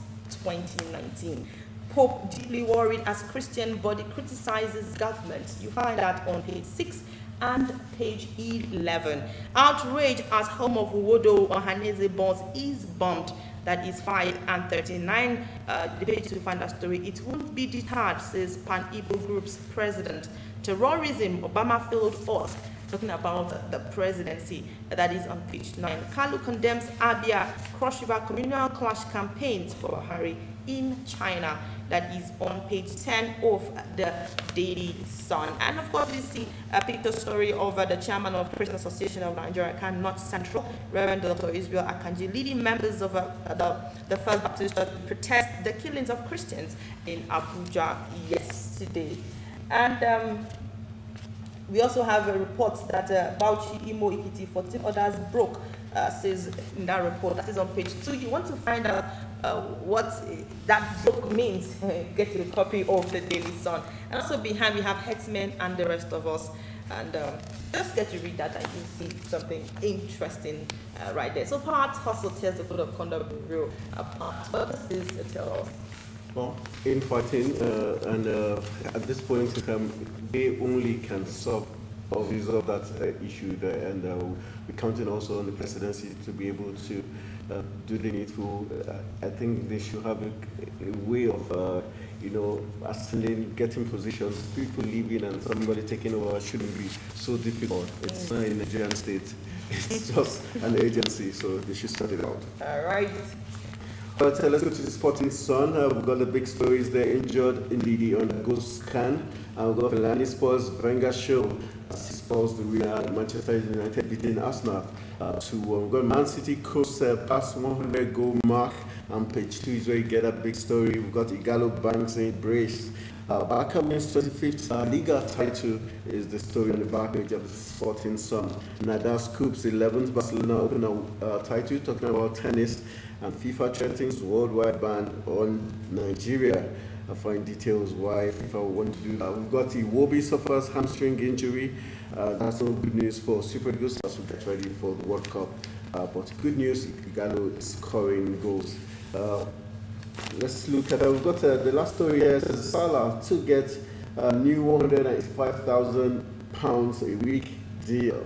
B: 2019. Pope deeply worried as Christian body criticizes government. You find that on page 6 and page 11. Outrage as home of Wodo Ohaneze bonds is bombed. That is 5 and 39. The page to find that story. It won't be deterred, says Pan-Igbo Group's president. Terrorism, Obama failed us. Talking about the presidency, that is on page 9. Kalu condemns Abia Cross River communal clash campaigns for Buhari in China. That is on page 10 of the Daily Sun. And of course, we see a picture story of the chairman of Christian Association of Nigeria, North Central, Reverend Dr. Israel Akanji, leading members of the First Baptist Church to protest the killings of Christians in Abuja yesterday. And we also have a report that Bauchi, Imo, Ikiti, 14 others broke, says in that report. That is on page 2. You want to find out what that broke means, get a copy of the Daily Sun. And also behind we have Headsmen and the rest of us. And just get to read that and you see something interesting right there. So part hustle tells the code of conduct bureau apart. What does this tell us?
A: Well, infighting, and at this point in time, they only can solve or resolve that issue there, and we're counting also on the presidency to be able to do the needful. I think they should have a way of, getting positions. People leaving and somebody taking over shouldn't be so difficult. It's not a Nigerian state. It's just an agency, so they should sort it out.
B: All right.
A: But let's go to the Sporting Sun. We've got the big stories there. Injured in the on-the-go scan. We've got Fellaini Spurs, Wenger show. Spurs, the winner, Manchester United beating Arsenal 2-1. We've got Man City coast past 100 goal mark. And page 2 is where you get a big story. We've got Igalo Banks in brace. Barca wins 25th Liga title is the story on the back page of the Sporting Sun. Nadal scoops 11th Barcelona Open title, talking about tennis. And FIFA threatens worldwide ban on Nigeria. I find details why FIFA want to do that. We've got Iwobi suffers hamstring injury. That's no good news for Super Eagles as we get ready for the World Cup. But good news, Igalo is scoring goals. Let's look at that. We've got the last story here. Says Salah to get a new £195,000 a week deal.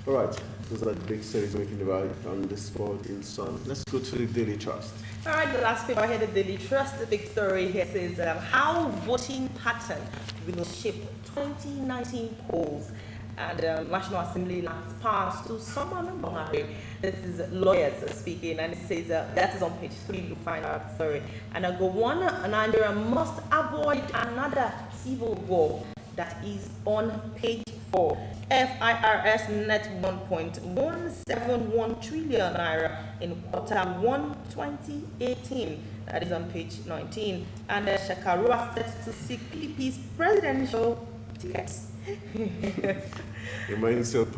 A: All right. Those are the big stories making about on the Sporting Sun. Let's go to the Daily Trust.
B: All right, the last paper here, the Daily Trust, the big story here says how voting pattern will shape 2019 polls. And National Assembly last passed to someone in Buhari. This is lawyers speaking, and it says that is on page 3. You'll find out the story. And I go one, Nigeria must avoid another civil war. that is on page 4. FIRS net 1.171 trillion naira in Q1 2018. That is on page 19. And Shakarua set to seek PDP's presidential tickets.
A: Reminds you of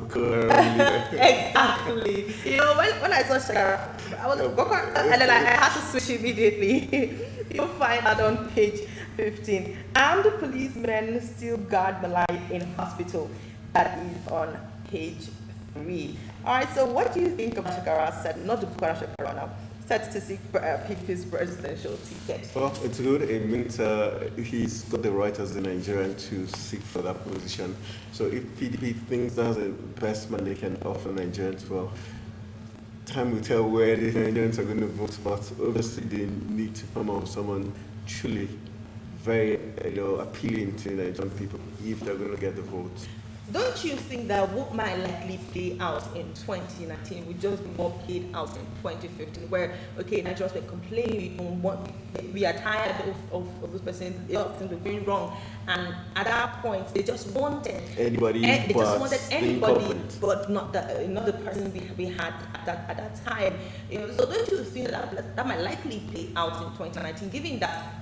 B: Exactly. You know, when I saw Shakara, I was and then I had to switch immediately. You'll find that on page 15. Armed policemen still guard Malai in hospital. That is on page 3. Alright, so what do you think about Shakara said, not the Bukara Shakara now, set to seek PDP's presidential ticket?
A: Well, it's good. It means he's got the right as a Nigerian to seek for that position. So if PDP thinks that's the best man they can offer Nigerians, well, time will tell where the Nigerians are going to vote. But obviously, they need to come up with someone truly very appealing to Nigerian people if they're going to get the vote.
B: Don't you think that what might likely play out in 2019 would just be more played out in 2015, where, okay, Nigerians were complaining, we are tired of this person, a lot of things were going wrong, and at that point, they just wanted anybody, but not the person we had at that time. So don't you think that might likely play out in 2019, given that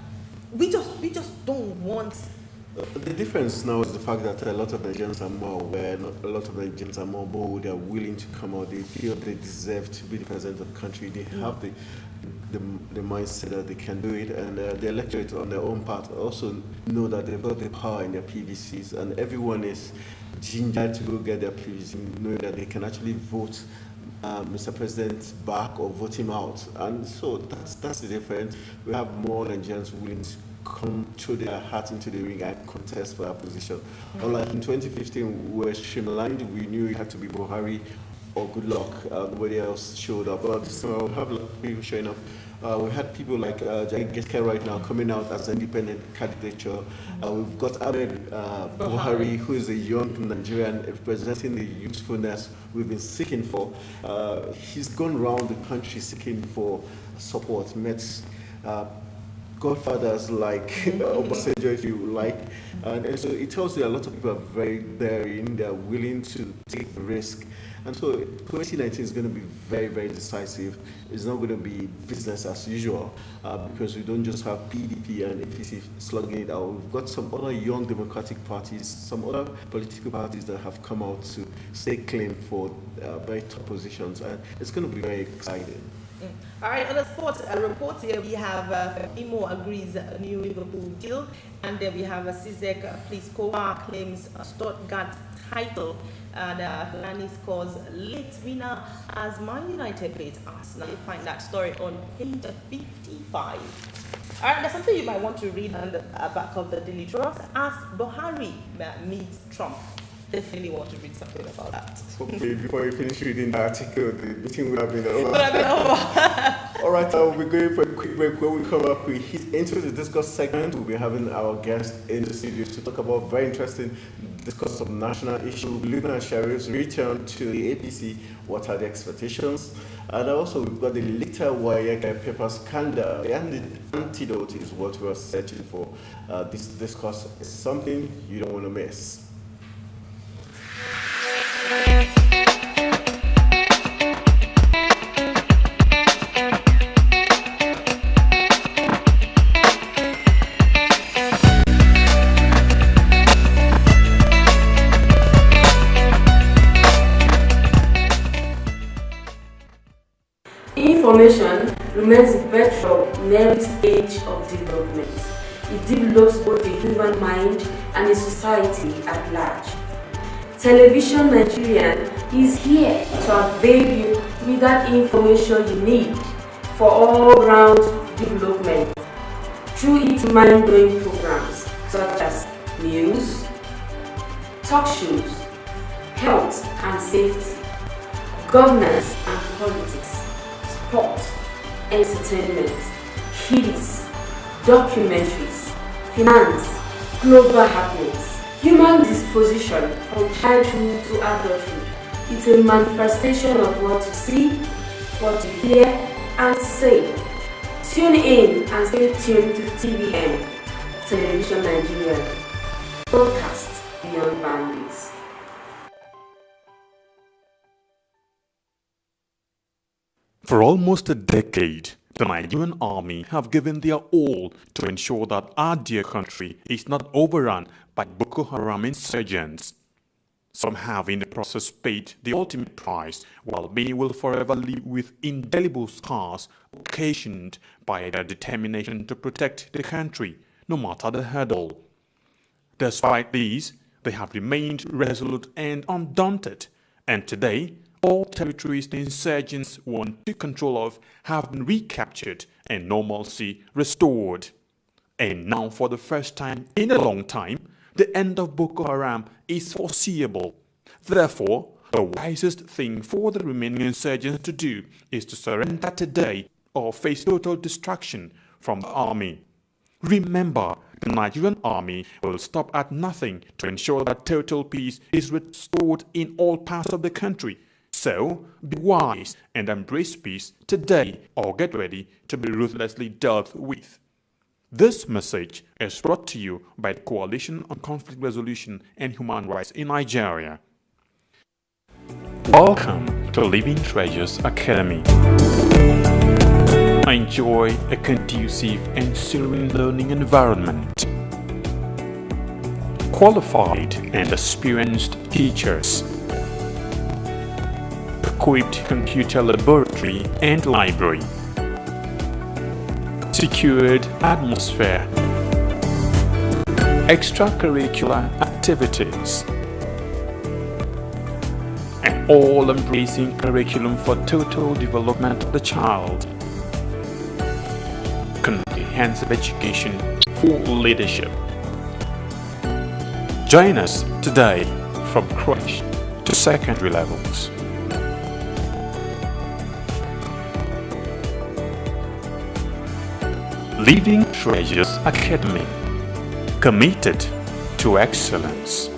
B: we just don't want.
A: The difference now is the fact that a lot of Nigerians are more aware, a lot of Nigerians are more bold, they are willing to come out, they feel they deserve to be the president of the country, they have the mindset that they can do it, and the electorate on their own part also know that they've got the power in their PVCs, and everyone is gingered to go get their PVC, knowing that they can actually vote Mr. President back or vote him out. And so that's the difference. We have more Nigerians willing to come throw their heart into the ring and contest for that position. Unlike in 2015, we were streamlined, we knew it had to be Buhari or good luck. Nobody else showed up. But this time we have a lot of people showing up. We had people like Jaggeske right now coming out as independent candidature. We've got Ahmed Buhari, who is a young Nigerian representing the youthfulness we've been seeking for. He's gone around the country seeking for support, met godfathers like Obasanjo, if you like, and so it tells you a lot of people are very daring, they are willing to take the risk, and so 2019 is going to be very, very decisive. It's not going to be business as usual because we don't just have PDP and APC slugging it out. We've got some other young democratic parties, some other political parties that have come out to stake claim for very top positions, and it's going to be very exciting.
B: All right, on the sports report here, we have Imo agrees new Liverpool deal, and then we have Cizek Pliskova claims a Stuttgart title, and Fulani scores late winner as Man United beat Arsenal. You find that story on page 55. All right, there's something you might want to read on the back of the Daily Trust. As Buhari meets Trump. Definitely want to read something about that.
A: Okay, before you finish reading the article, the meeting would have been over. All right, I will be going for a quick break. When we come up, we hit into the discuss segment. We'll be having our guest in the studio to talk about very interesting discuss of national issue. Luna Sharif's return to the APC. What are the expectations? And also, we've got the little Wayeka paper scandal. And the antidote is what we are searching for. This discourse is something you don't want to miss.
E: Information remains the bedrock in every stage of development. It develops both the human mind and the society at large. Television Nigerian is here to avail you with that information you need for all-round development through its mind-blowing programs such as news, talk shows, health and safety, governance and politics, sport, entertainment, kids, documentaries, finance, global happenings. Human disposition from childhood to adulthood. It's a manifestation of what you see, what you hear, and say. Tune in and stay tuned to TVN, Television Nigeria. Broadcast beyond boundaries.
F: For almost a decade, the Nigerian army have given their all to ensure that our dear country is not overrun by Boko Haram insurgents. Some have in the process paid the ultimate price, while many will forever live with indelible scars occasioned by their determination to protect the country, no matter the hurdle. Despite these, they have remained resolute and undaunted, and today, all territories the insurgents want to control of have been recaptured and normalcy restored. And now, for the first time in a long time, the end of Boko Haram is foreseeable. Therefore, the wisest thing for the remaining insurgents to do is to surrender today or face total destruction from the army. Remember, the Nigerian army will stop at nothing to ensure that total peace is restored in all parts of the country. So, be wise and embrace peace today or get ready to be ruthlessly dealt with. This message is brought to you by the Coalition on Conflict Resolution and Human Rights in Nigeria. Welcome to Living Treasures Academy. Enjoy a conducive and serene learning environment. Qualified and experienced teachers. Equipped computer laboratory and library. Secured atmosphere. Extracurricular activities. An all-embracing curriculum for total development of the child. Comprehensive education for leadership. Join us today from crèche to secondary levels. Living Treasures Academy, committed to excellence.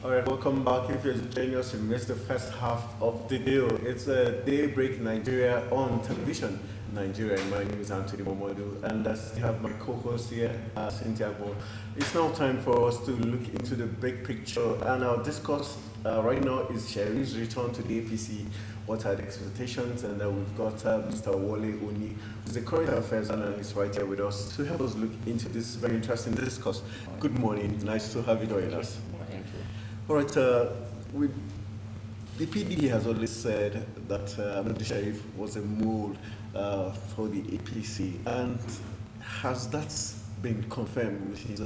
A: All right, welcome back. If you're joining us, you missed the first half of the deal. It's a Daybreak Nigeria on television. Nigeria, my name is Anthony Momodu, and I still have my co-host here, Cynthia Bo. It's now time for us to look into the big picture, and our discourse right now is Sherry's return to the APC. What are the expectations? And we've got Mr. Wole Oni, who's the current affairs analyst right here with us to help us look into this very interesting discourse. Good morning. Nice to have you join us.
G: Thank you.
A: All right, the PDP has always said that Abdul Sharif was a mold for the APC, and has that been confirmed with his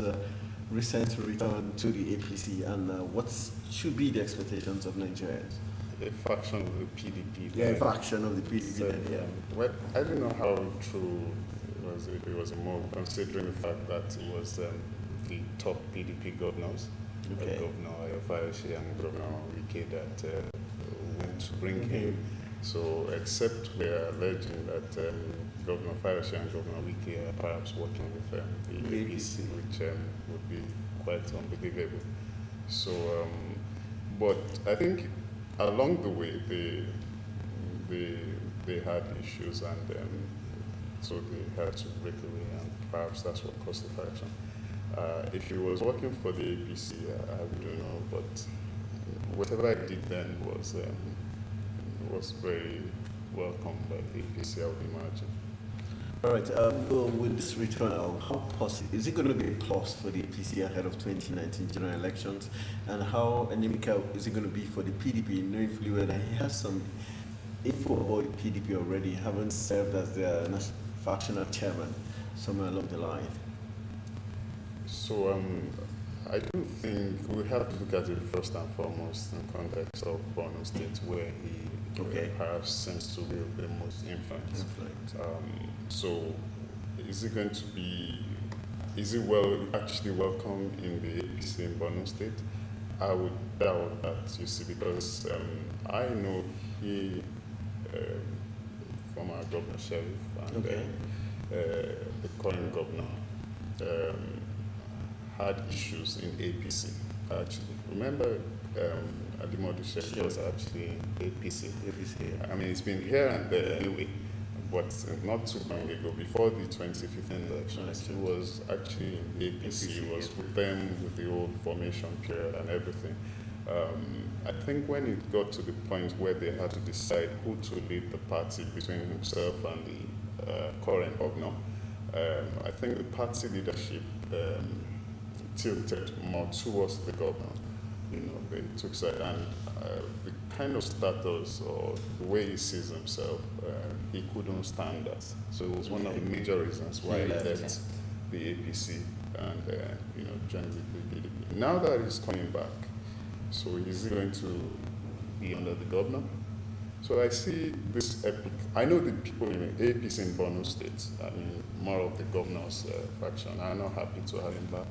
A: recent return to the APC, and what should be the expectations of Nigerians?
G: A faction of the PDP.
A: Yeah, a faction of the PDP.
G: Said, well, I don't know how true it was a move, considering the fact that it was the top PDP governors,
A: Okay.
G: Governor Ayofayoshi and Governor Wike, that them to bring him. So, except we're alleging that Governor Fayose and Governor Wike are perhaps working with the APC, which would be quite unbelievable. So, but I think along the way they had issues, and so they had to break away, and perhaps that's what caused the faction. If he was working for the APC, I don't know, but whatever I did then was very welcome by the APC, I would imagine.
A: All right, well, with this return, how possible is it going to be a plus for the APC ahead of 2019 general elections, and how anemical is it going to be for the PDP, knowing fully well that he has some info about the PDP already, having served as their factional chairman somewhere along the line?
G: So I do think we have to look at it first and foremost in context of Borno State, where he perhaps seems to wield the most influence. So is it going to be, is it actually welcome in the APC in Borno State? I would doubt that, you see, because I know he, former Governor Sheriff, and the current governor had issues in APC, actually. Remember, Adimodu Sheriff was actually in APC. I mean, it's been here and there anyway, but not too long ago, before the 2015 elections, he was actually in APC. He was with them with the old formation period and everything. I think when it got to the point where they had to decide who to lead the party between himself and the current governor, I think the party leadership tilted more towards the governor. You know, they took side, and the kind of status or the way he sees himself, he couldn't stand that. So it was one of the major reasons why he left the APC and joined the PDP. Now that he's coming back, so is he going to be under the governor? So I see this epic. I know the people in APC in Borno State, I mean, more of the governor's faction, are not happy to have him back.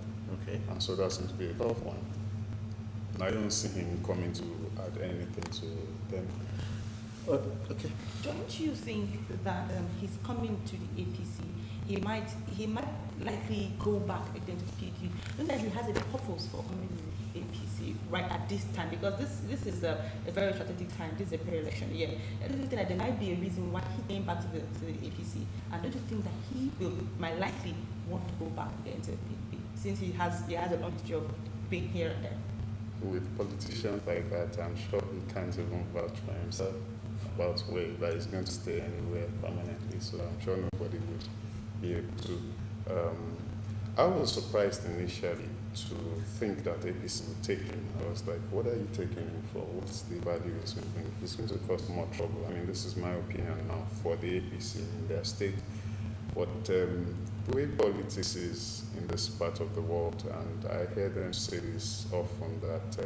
G: And so that seems to be a tough one. I don't see him coming to add anything to them.
B: Don't you think that he's coming to the APC? He might likely go back again to the PDP. Don't that he has a purpose for coming to the APC right at this time? Because this is a very strategic time. This is a pre-election year. I don't think that there might be a reason why he came back to the APC. And don't you think that he might likely want to go back again to the PDP, since he has a long history of being here and there?
G: With politicians like that, I'm sure he can't even vouch for himself about where that he's going to stay anywhere permanently. So I'm sure nobody would be able to. I was surprised initially to think that APC would take him. I was like, what are you taking him for? What's the value he's going to bring? He's going to cause more trouble. I mean, this is my opinion now for the APC in their state. But the way politics is in this part of the world, and I hear them say this often, that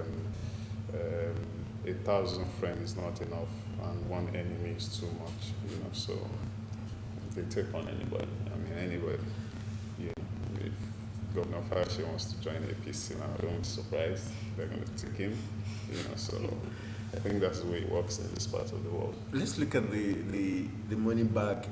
G: 1,000 friends is not enough and one enemy is too much, so they take on anybody. I mean, anybody. If Governor Fayose wants to join APC now, I don't be surprised. They're going to take him, so I think that's the way it works in this part of the world.
A: Let's look at the money bag.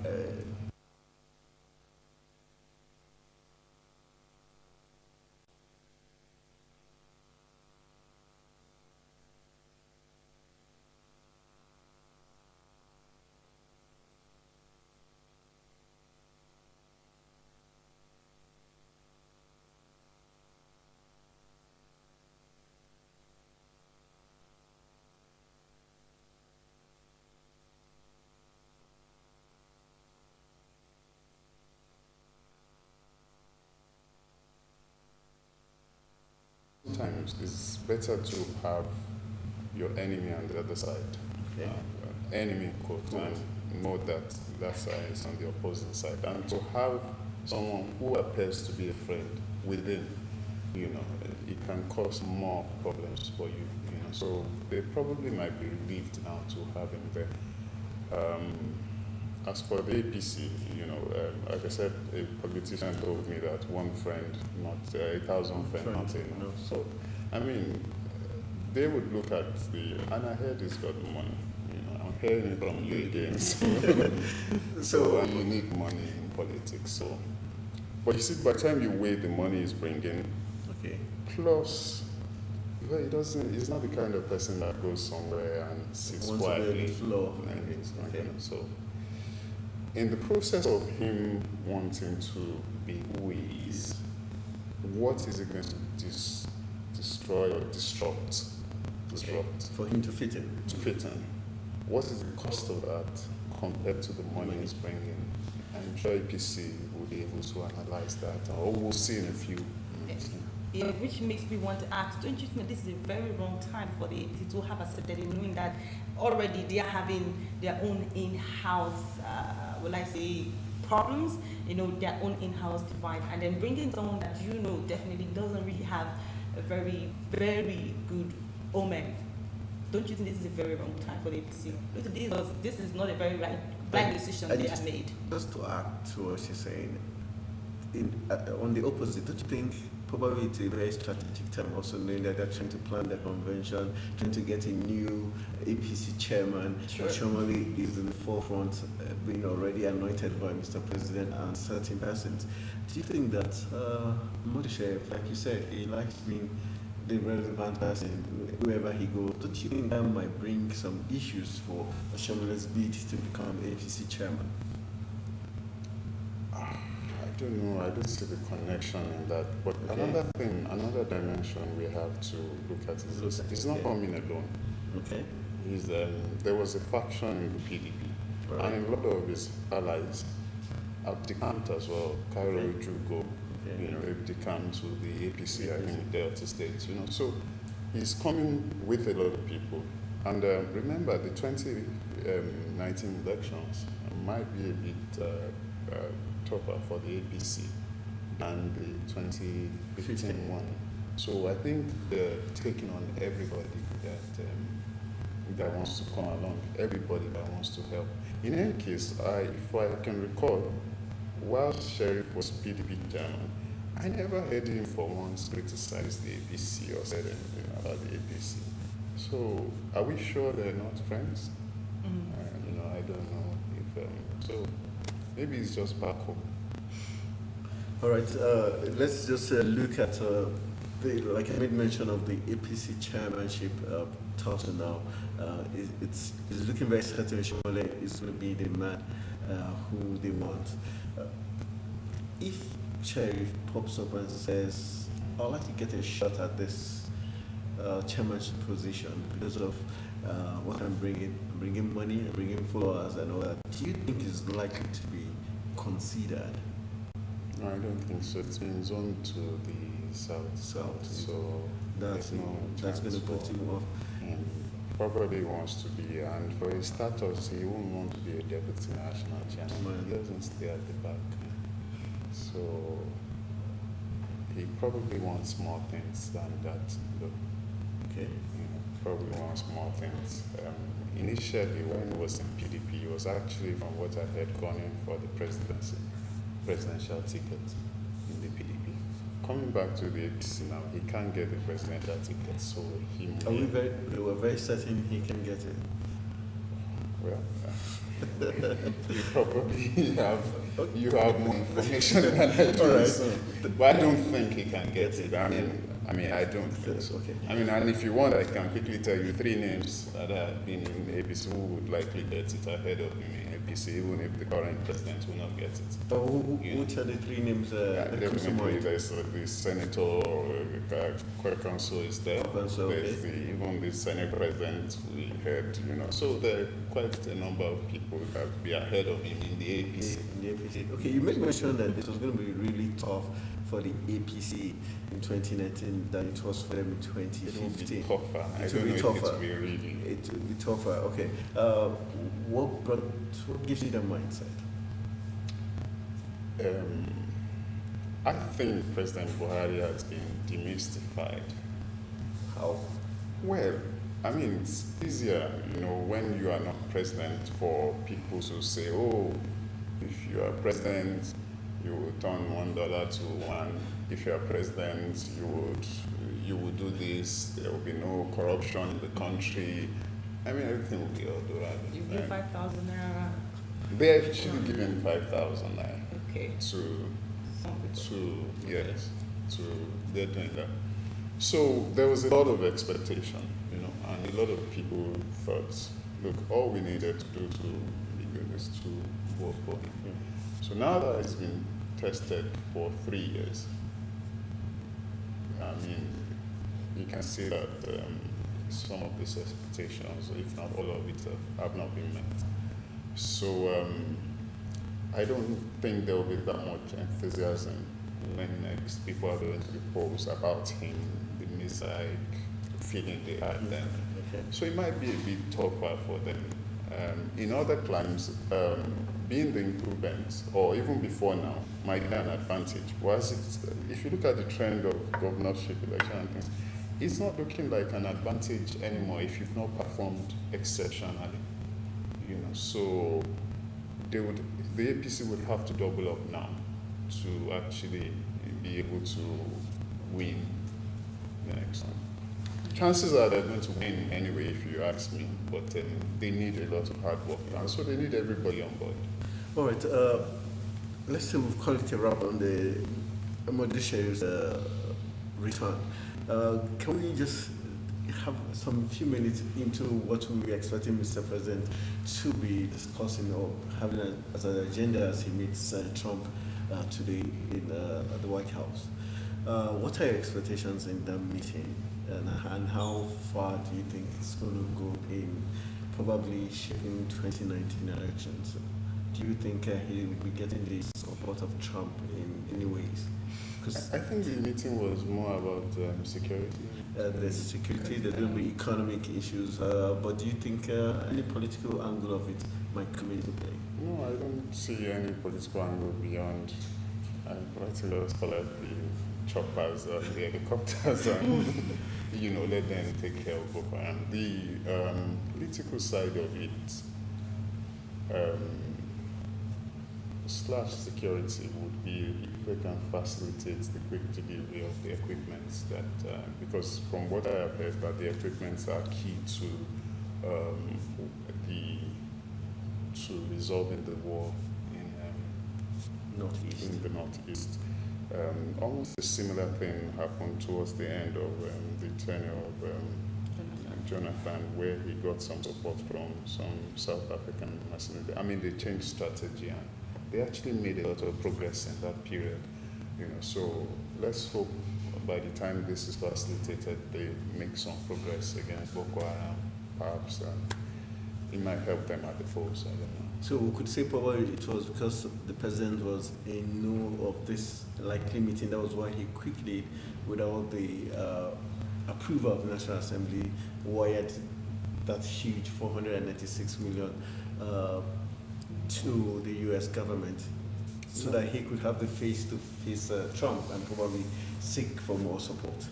G: Sometimes it's better to have your enemy on the other side. Enemy quote, and know that that side is on the opposite side. And to have someone who appears to be a friend within, it can cause more problems for you. So they probably might be relieved now to have him there. As for the APC, like I said, a politician told me that one friend, not 1,000 friends, not enough. So, I mean, they would look at and I heard he's got money. I'm hearing it from you again. So and you need money in politics. So, but you see, by the time you weigh the money he's bringing,
A: Okay.
G: plus, well, he's not the kind of person that goes somewhere and sits
A: Wants to be on
G: quietly.
A: the floor.
G: And he's not
A: Okay.
G: So, in the process of him wanting to be who he is, what is it going to destroy or disrupt?
A: For him to fit in.
G: To fit in. What is the cost of that compared to the money he's bringing? I'm sure APC will be able to analyze that, or we'll see in a few minutes.
B: Yeah, which makes me want to ask, don't you think this is a very wrong time for the APC to have accepted it, knowing that already they are having their own in-house, will I say, problems, their own in-house divide, and then bringing someone that definitely doesn't really have a very, very good omen. Don't you think this is a very wrong time for the APC? Because this is not a very right decision they have made.
A: Just to add to what she's saying, on the opposite, don't you think probably it's a very strategic time also, knowing that they're trying to plan the convention, trying to get a new APC chairman,
B: Sure.
A: Shomali is in the forefront, being already anointed by Mr. President and certain persons. Do you think that Mordechai, like you said, he likes being the relevant person wherever he goes? Don't you think that might bring some issues for Shomali's bid to become APC chairman?
G: I don't know. I don't see the connection in that. But another dimension we have to look at is this. He's not coming alone.
A: Okay.
G: There was a faction in the PDP, and a lot of his allies have decamped as well. Cairo Jugo, they've decamped to the APC, I think, Delta State. So he's coming with a lot of people. And remember, the 2019 elections might be a bit tougher for the APC than the 2015 one. So I think they're taking on everybody that wants to come along, everybody that wants to help. In any case, if I can recall, while Sheriff was PDP chairman, I never heard him for once criticize the APC or said anything about the APC. So are we sure they're not friends? I don't know if so. Maybe it's just back home.
A: All right, let's just look at like I made mention of the APC chairmanship title now. It's looking very certain Shomali is going to be the man who they want. If Sheriff pops up and says, I'd like to get a shot at this chairmanship position because of what I'm bringing money, bringing followers and all that, do you think is likely to be considered?
G: No, I don't think so. It's been zoned to the south, so
A: that's going to put him off.
G: Probably wants to be, and for his status, he won't want to be a deputy national chairman. He doesn't stay at the back. So he probably wants more things than that.
A: Okay.
G: Probably wants more things. Initially, when he was in PDP, he was actually, from what I heard, gunning for the presidential ticket in the PDP. Coming back to the APC now, he can't get the presidential ticket, so he
A: we were very certain he can get it.
G: Well, you probably have more information than I do.
A: All right.
G: So, but I don't think he can get it. I mean, I don't think so.
A: Okay.
G: And if you want, I can quickly tell you 3 names that have been in APC who would likely get it ahead of him in APC, even if the current president will not get it.
A: Which are the 3 names?
G: Definitely, there's the senator or Kwekwanso is there. There's even the Senate president we heard, So there are quite a number of people that will be ahead of him in the APC.
A: Okay, you made mention that it was going to be really tough for the APC in 2019 than it was for them in 2015.
G: It will be tougher.
A: It will be tougher.
G: It will be really.
A: It will be tougher. Okay. What gives you that mindset?
G: I think President Buhari has been demystified.
A: How?
G: Well, it's easier, when you are not president, for people to say, oh, if you are president, you would turn $1 to one. If you're president, you would do this. There will be no corruption in the country. I mean, everything will be all right.
B: You give 5,000 naira.
G: They're actually giving 5,000 naira
B: Okay.
G: they're doing that. So there was a lot of expectation, and a lot of people thought, look, all we needed to do to be good is to vote for him. So now that it's been tested for 3 years, I mean, you can see that some of these expectations, if not all of it, have not been met. So I don't think there will be that much enthusiasm when next people are going to be posed about him, the mosaic feeling they had then.
A: Okay.
G: So it might be a bit tougher for them. In other climes, being the incumbent, or even before now, might be an advantage. If you look at the trend of governorship election and things, it's not looking like an advantage anymore if you've not performed exceptionally. So the APC would have to double up now to actually be able to win the next one. Chances are they're going to win anyway, if you ask me, but they need a lot of hard work, and so they need everybody on board.
A: All right, let's say we've called it a wrap on the Mogadishu's return. Can we just have some few minutes into what we are expecting Mr. President to be discussing or having as an agenda as he meets Trump today at the White House? What are your expectations in that meeting, and how far do you think it's going to go in probably shaping 2019 elections? Do you think he will be getting the support of Trump in any ways?
G: I think the meeting was more about security.
A: There's security, there's going to be economic issues, but do you think any political angle of it might come into play?
G: No, I don't see any political angle beyond writing those colored the choppers, the helicopters, and let them take care of Boko Haram. The political side of it, slash security, would be if they can facilitate the quick delivery of the equipment because from what I have heard, that the equipments are key to resolving the war in the northeast. Almost a similar thing happened towards the end of the tenure of Jonathan, where he got some support from some South African mercenaries. I mean, they changed strategy and they actually made a lot of progress in that period. So let's hope by the time this is facilitated, they make some progress against Boko Haram, perhaps. It might help them at the polls, I don't know.
A: So we could say probably it was because the president was in know of this likely meeting. That was why he quickly, without the approval of the National Assembly, wired that huge 496 million to the U.S. government, so that he could have the face to face Trump and probably seek for more support.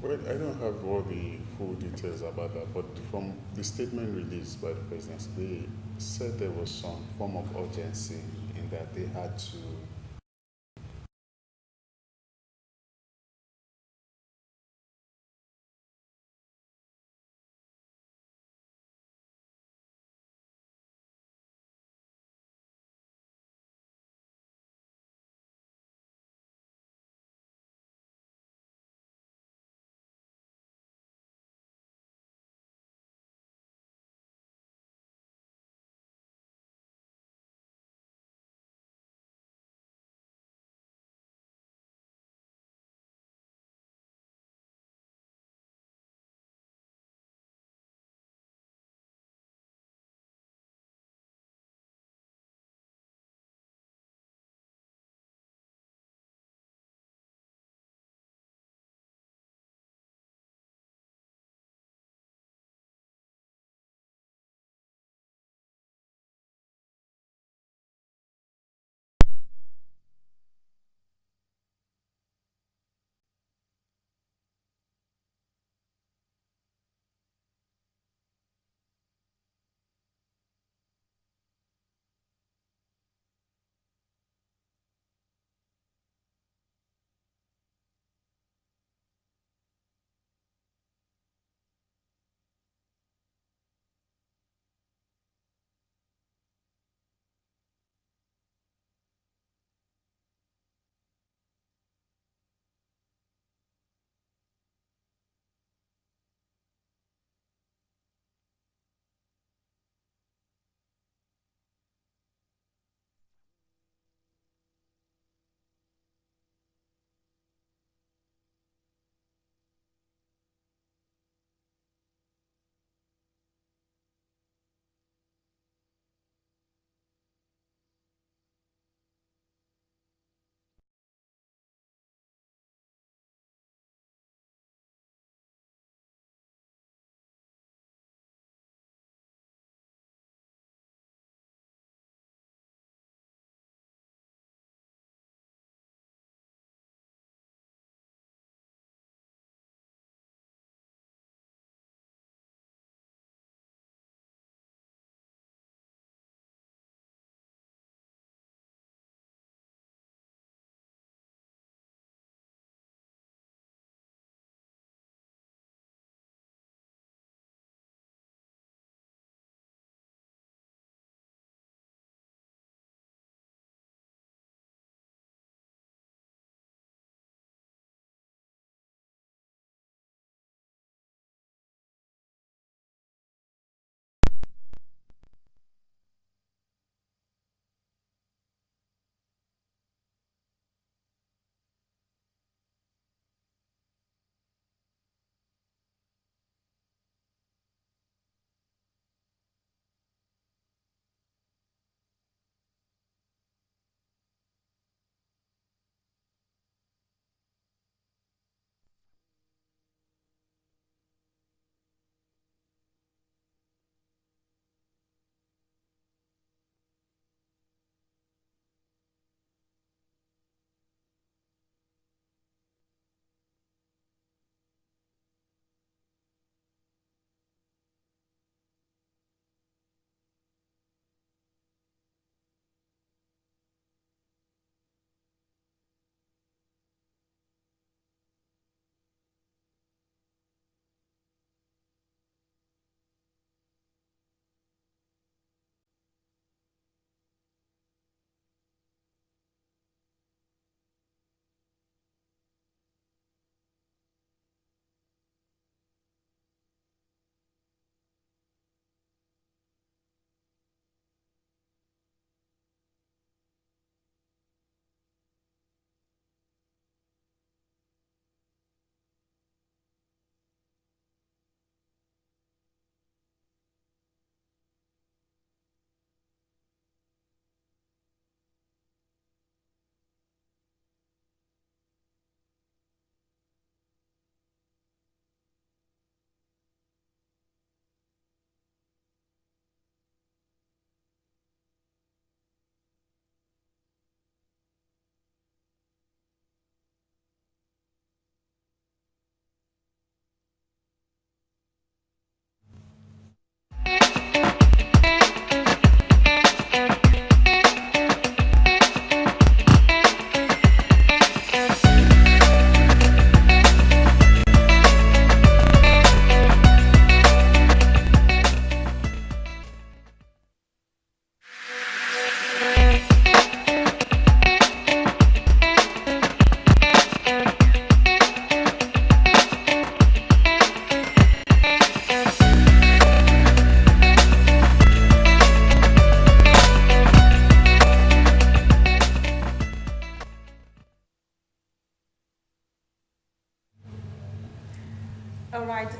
G: Well, I don't have all the full details about that, but from the statement released by the presidency, they said there was some form of urgency in that they had to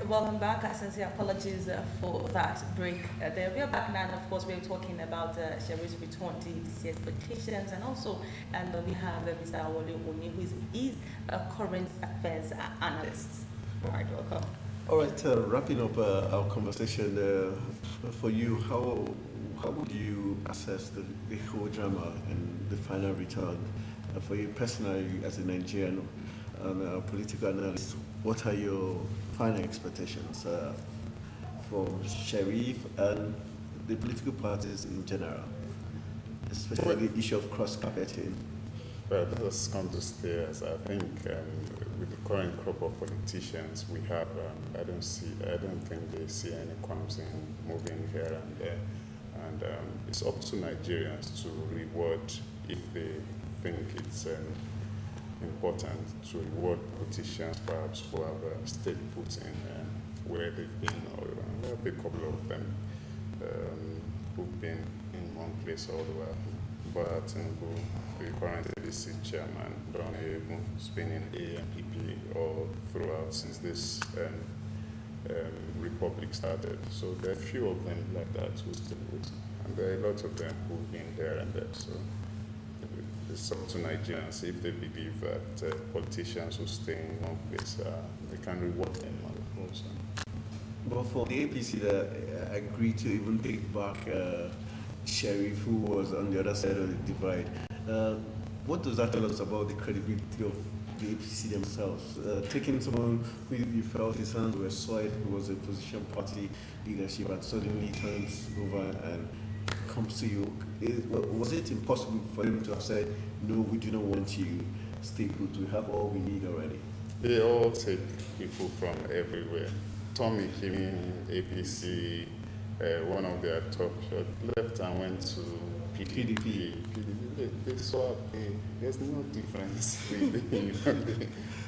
B: welcome back. I sincere apologies for that break there. We are back now, and of course, we're talking about Sherry's return to EPC expectations, and also we have Mr. Awole Oni, who is a current affairs analyst. All right, welcome.
A: All right, wrapping up our conversation for you, how would you assess the whole drama and the final return for you personally as a Nigerian and political analyst? What are your final expectations for Sharif and the political parties in general, especially the issue of cross-carpeting?
G: Well, let us come to stay as I think with the current crop of politicians we have, I don't think they see any qualms in moving here and there. And it's up to Nigerians to reward, if they think it's important, to reward politicians perhaps who have stayed put in where they've been, or there have been a couple of them who've been in one place all the while. But the current ADC chairman, Don has been in ANPP all throughout since this republic started. So there are a few of them like that who still vote, and there are a lot of them who've been there and there. So it's up to Nigerians if they believe that politicians who stay in one place, they can reward them also.
A: But for the APC that agreed to even take back Sheriff, who was on the other side of the divide, what does that tell us about the credibility of the APC themselves? Taking someone who you felt his hands were soiled, who was a opposition party leadership, and suddenly turns over and comes to you, was it impossible for him to have said, no, we do not want you, stay put, we have all we need already?
G: They all take people from everywhere. Tommy came in, APC, one of their top shots, left and went to PDP. They saw there's no difference really.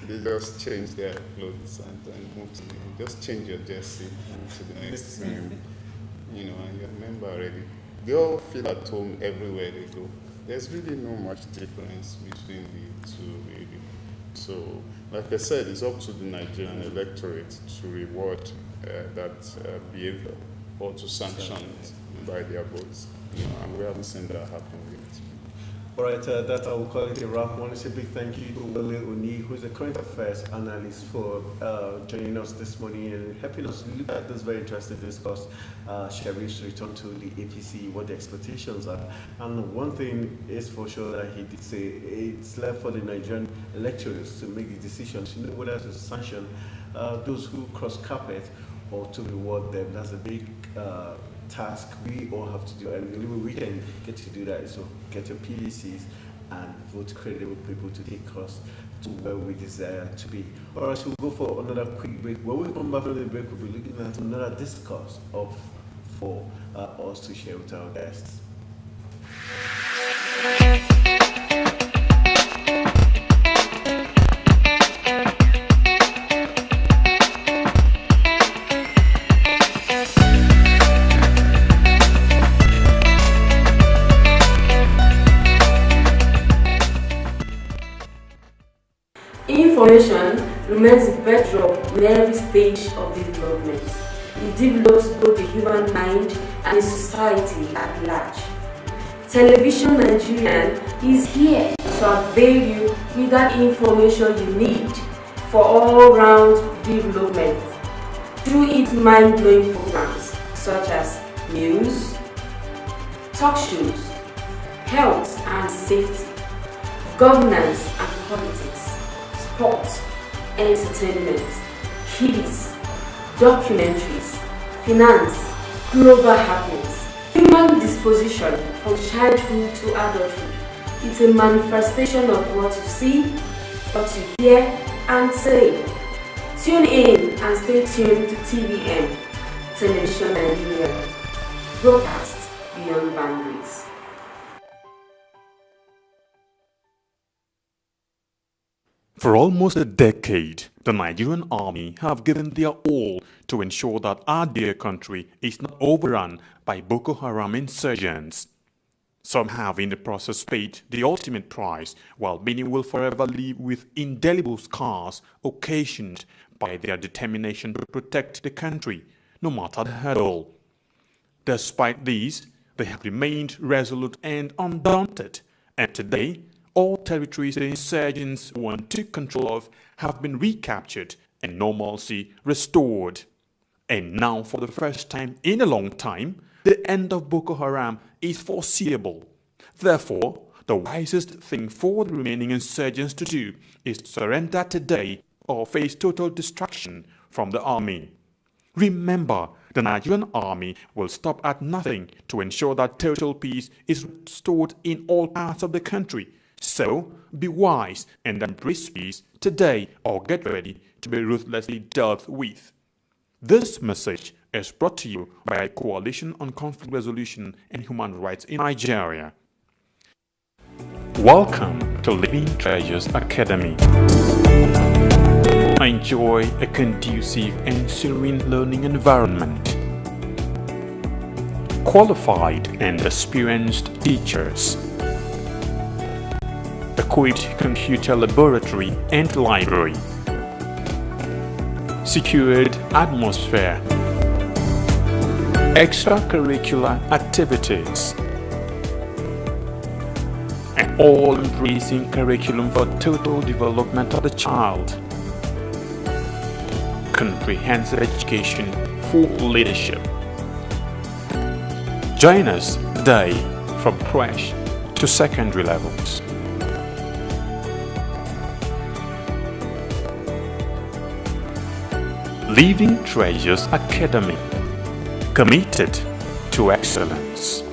G: They just change their clothes and move to just change your jersey to the next team. And you're a member already. They all feel at home everywhere they go. There's really no much difference between the two really. So, like I said, it's up to the Nigerian electorate to reward that behavior or to sanction it by their votes. And we haven't seen that happen yet.
A: All right, that I will call it a wrap. I want to say a big thank you to Awole Oni, who is a current affairs analyst, for joining us this morning and helping us look at this very interesting discourse, Sharif's return to the APC, what the expectations are. And one thing is for sure that he did say, it's left for the Nigerian electors to make the decision to know whether to sanction those who cross carpet or to reward them. That's a big task we all have to do, and the only way we can get to do that is to get your PDCs and vote credible people to take us to where we desire to be. All right, so we'll go for another quick break. When we come back from the break, we'll be looking at another discourse for us to share with our guests.
E: Information remains the bedrock in every stage of development. It develops both the human mind and the society at large. Television Nigerian is here to avail you with that information you need for all-round development through its mind-blowing programs such as news, talk shows, health and safety, governance and politics, sport, entertainment, kids, documentaries, finance, global happenings, human disposition from childhood to adulthood. It's a manifestation of what you see, what you hear and say. Tune in and stay tuned to TVN, Television Nigeria, broadcast beyond boundaries.
F: For almost a decade, the Nigerian army have given their all to ensure that our dear country is not overrun by Boko Haram insurgents. Some have in the process paid the ultimate price, while many will forever live with indelible scars occasioned by their determination to protect the country, no matter the hurdle. Despite these, they have remained resolute and undaunted, and today, all territories the insurgents want to control of have been recaptured and normalcy restored. And now, for the first time in a long time, the end of Boko Haram is foreseeable. Therefore, the wisest thing for the remaining insurgents to do is to surrender today or face total destruction from the army. Remember, the Nigerian army will stop at nothing to ensure that total peace is restored in all parts of the country. So, be wise and embrace peace today or get ready to be ruthlessly dealt with. This message is brought to you by a Coalition on Conflict Resolution and Human Rights in Nigeria. Welcome to Living Treasures Academy. Enjoy a conducive and serene learning environment. Qualified and experienced teachers. Equipped computer laboratory and library. Secured atmosphere. Extracurricular activities. An all-embracing curriculum for total development of the child. Comprehensive education for leadership. Join us today from crèche to secondary levels. Living Treasures Academy, committed to excellence.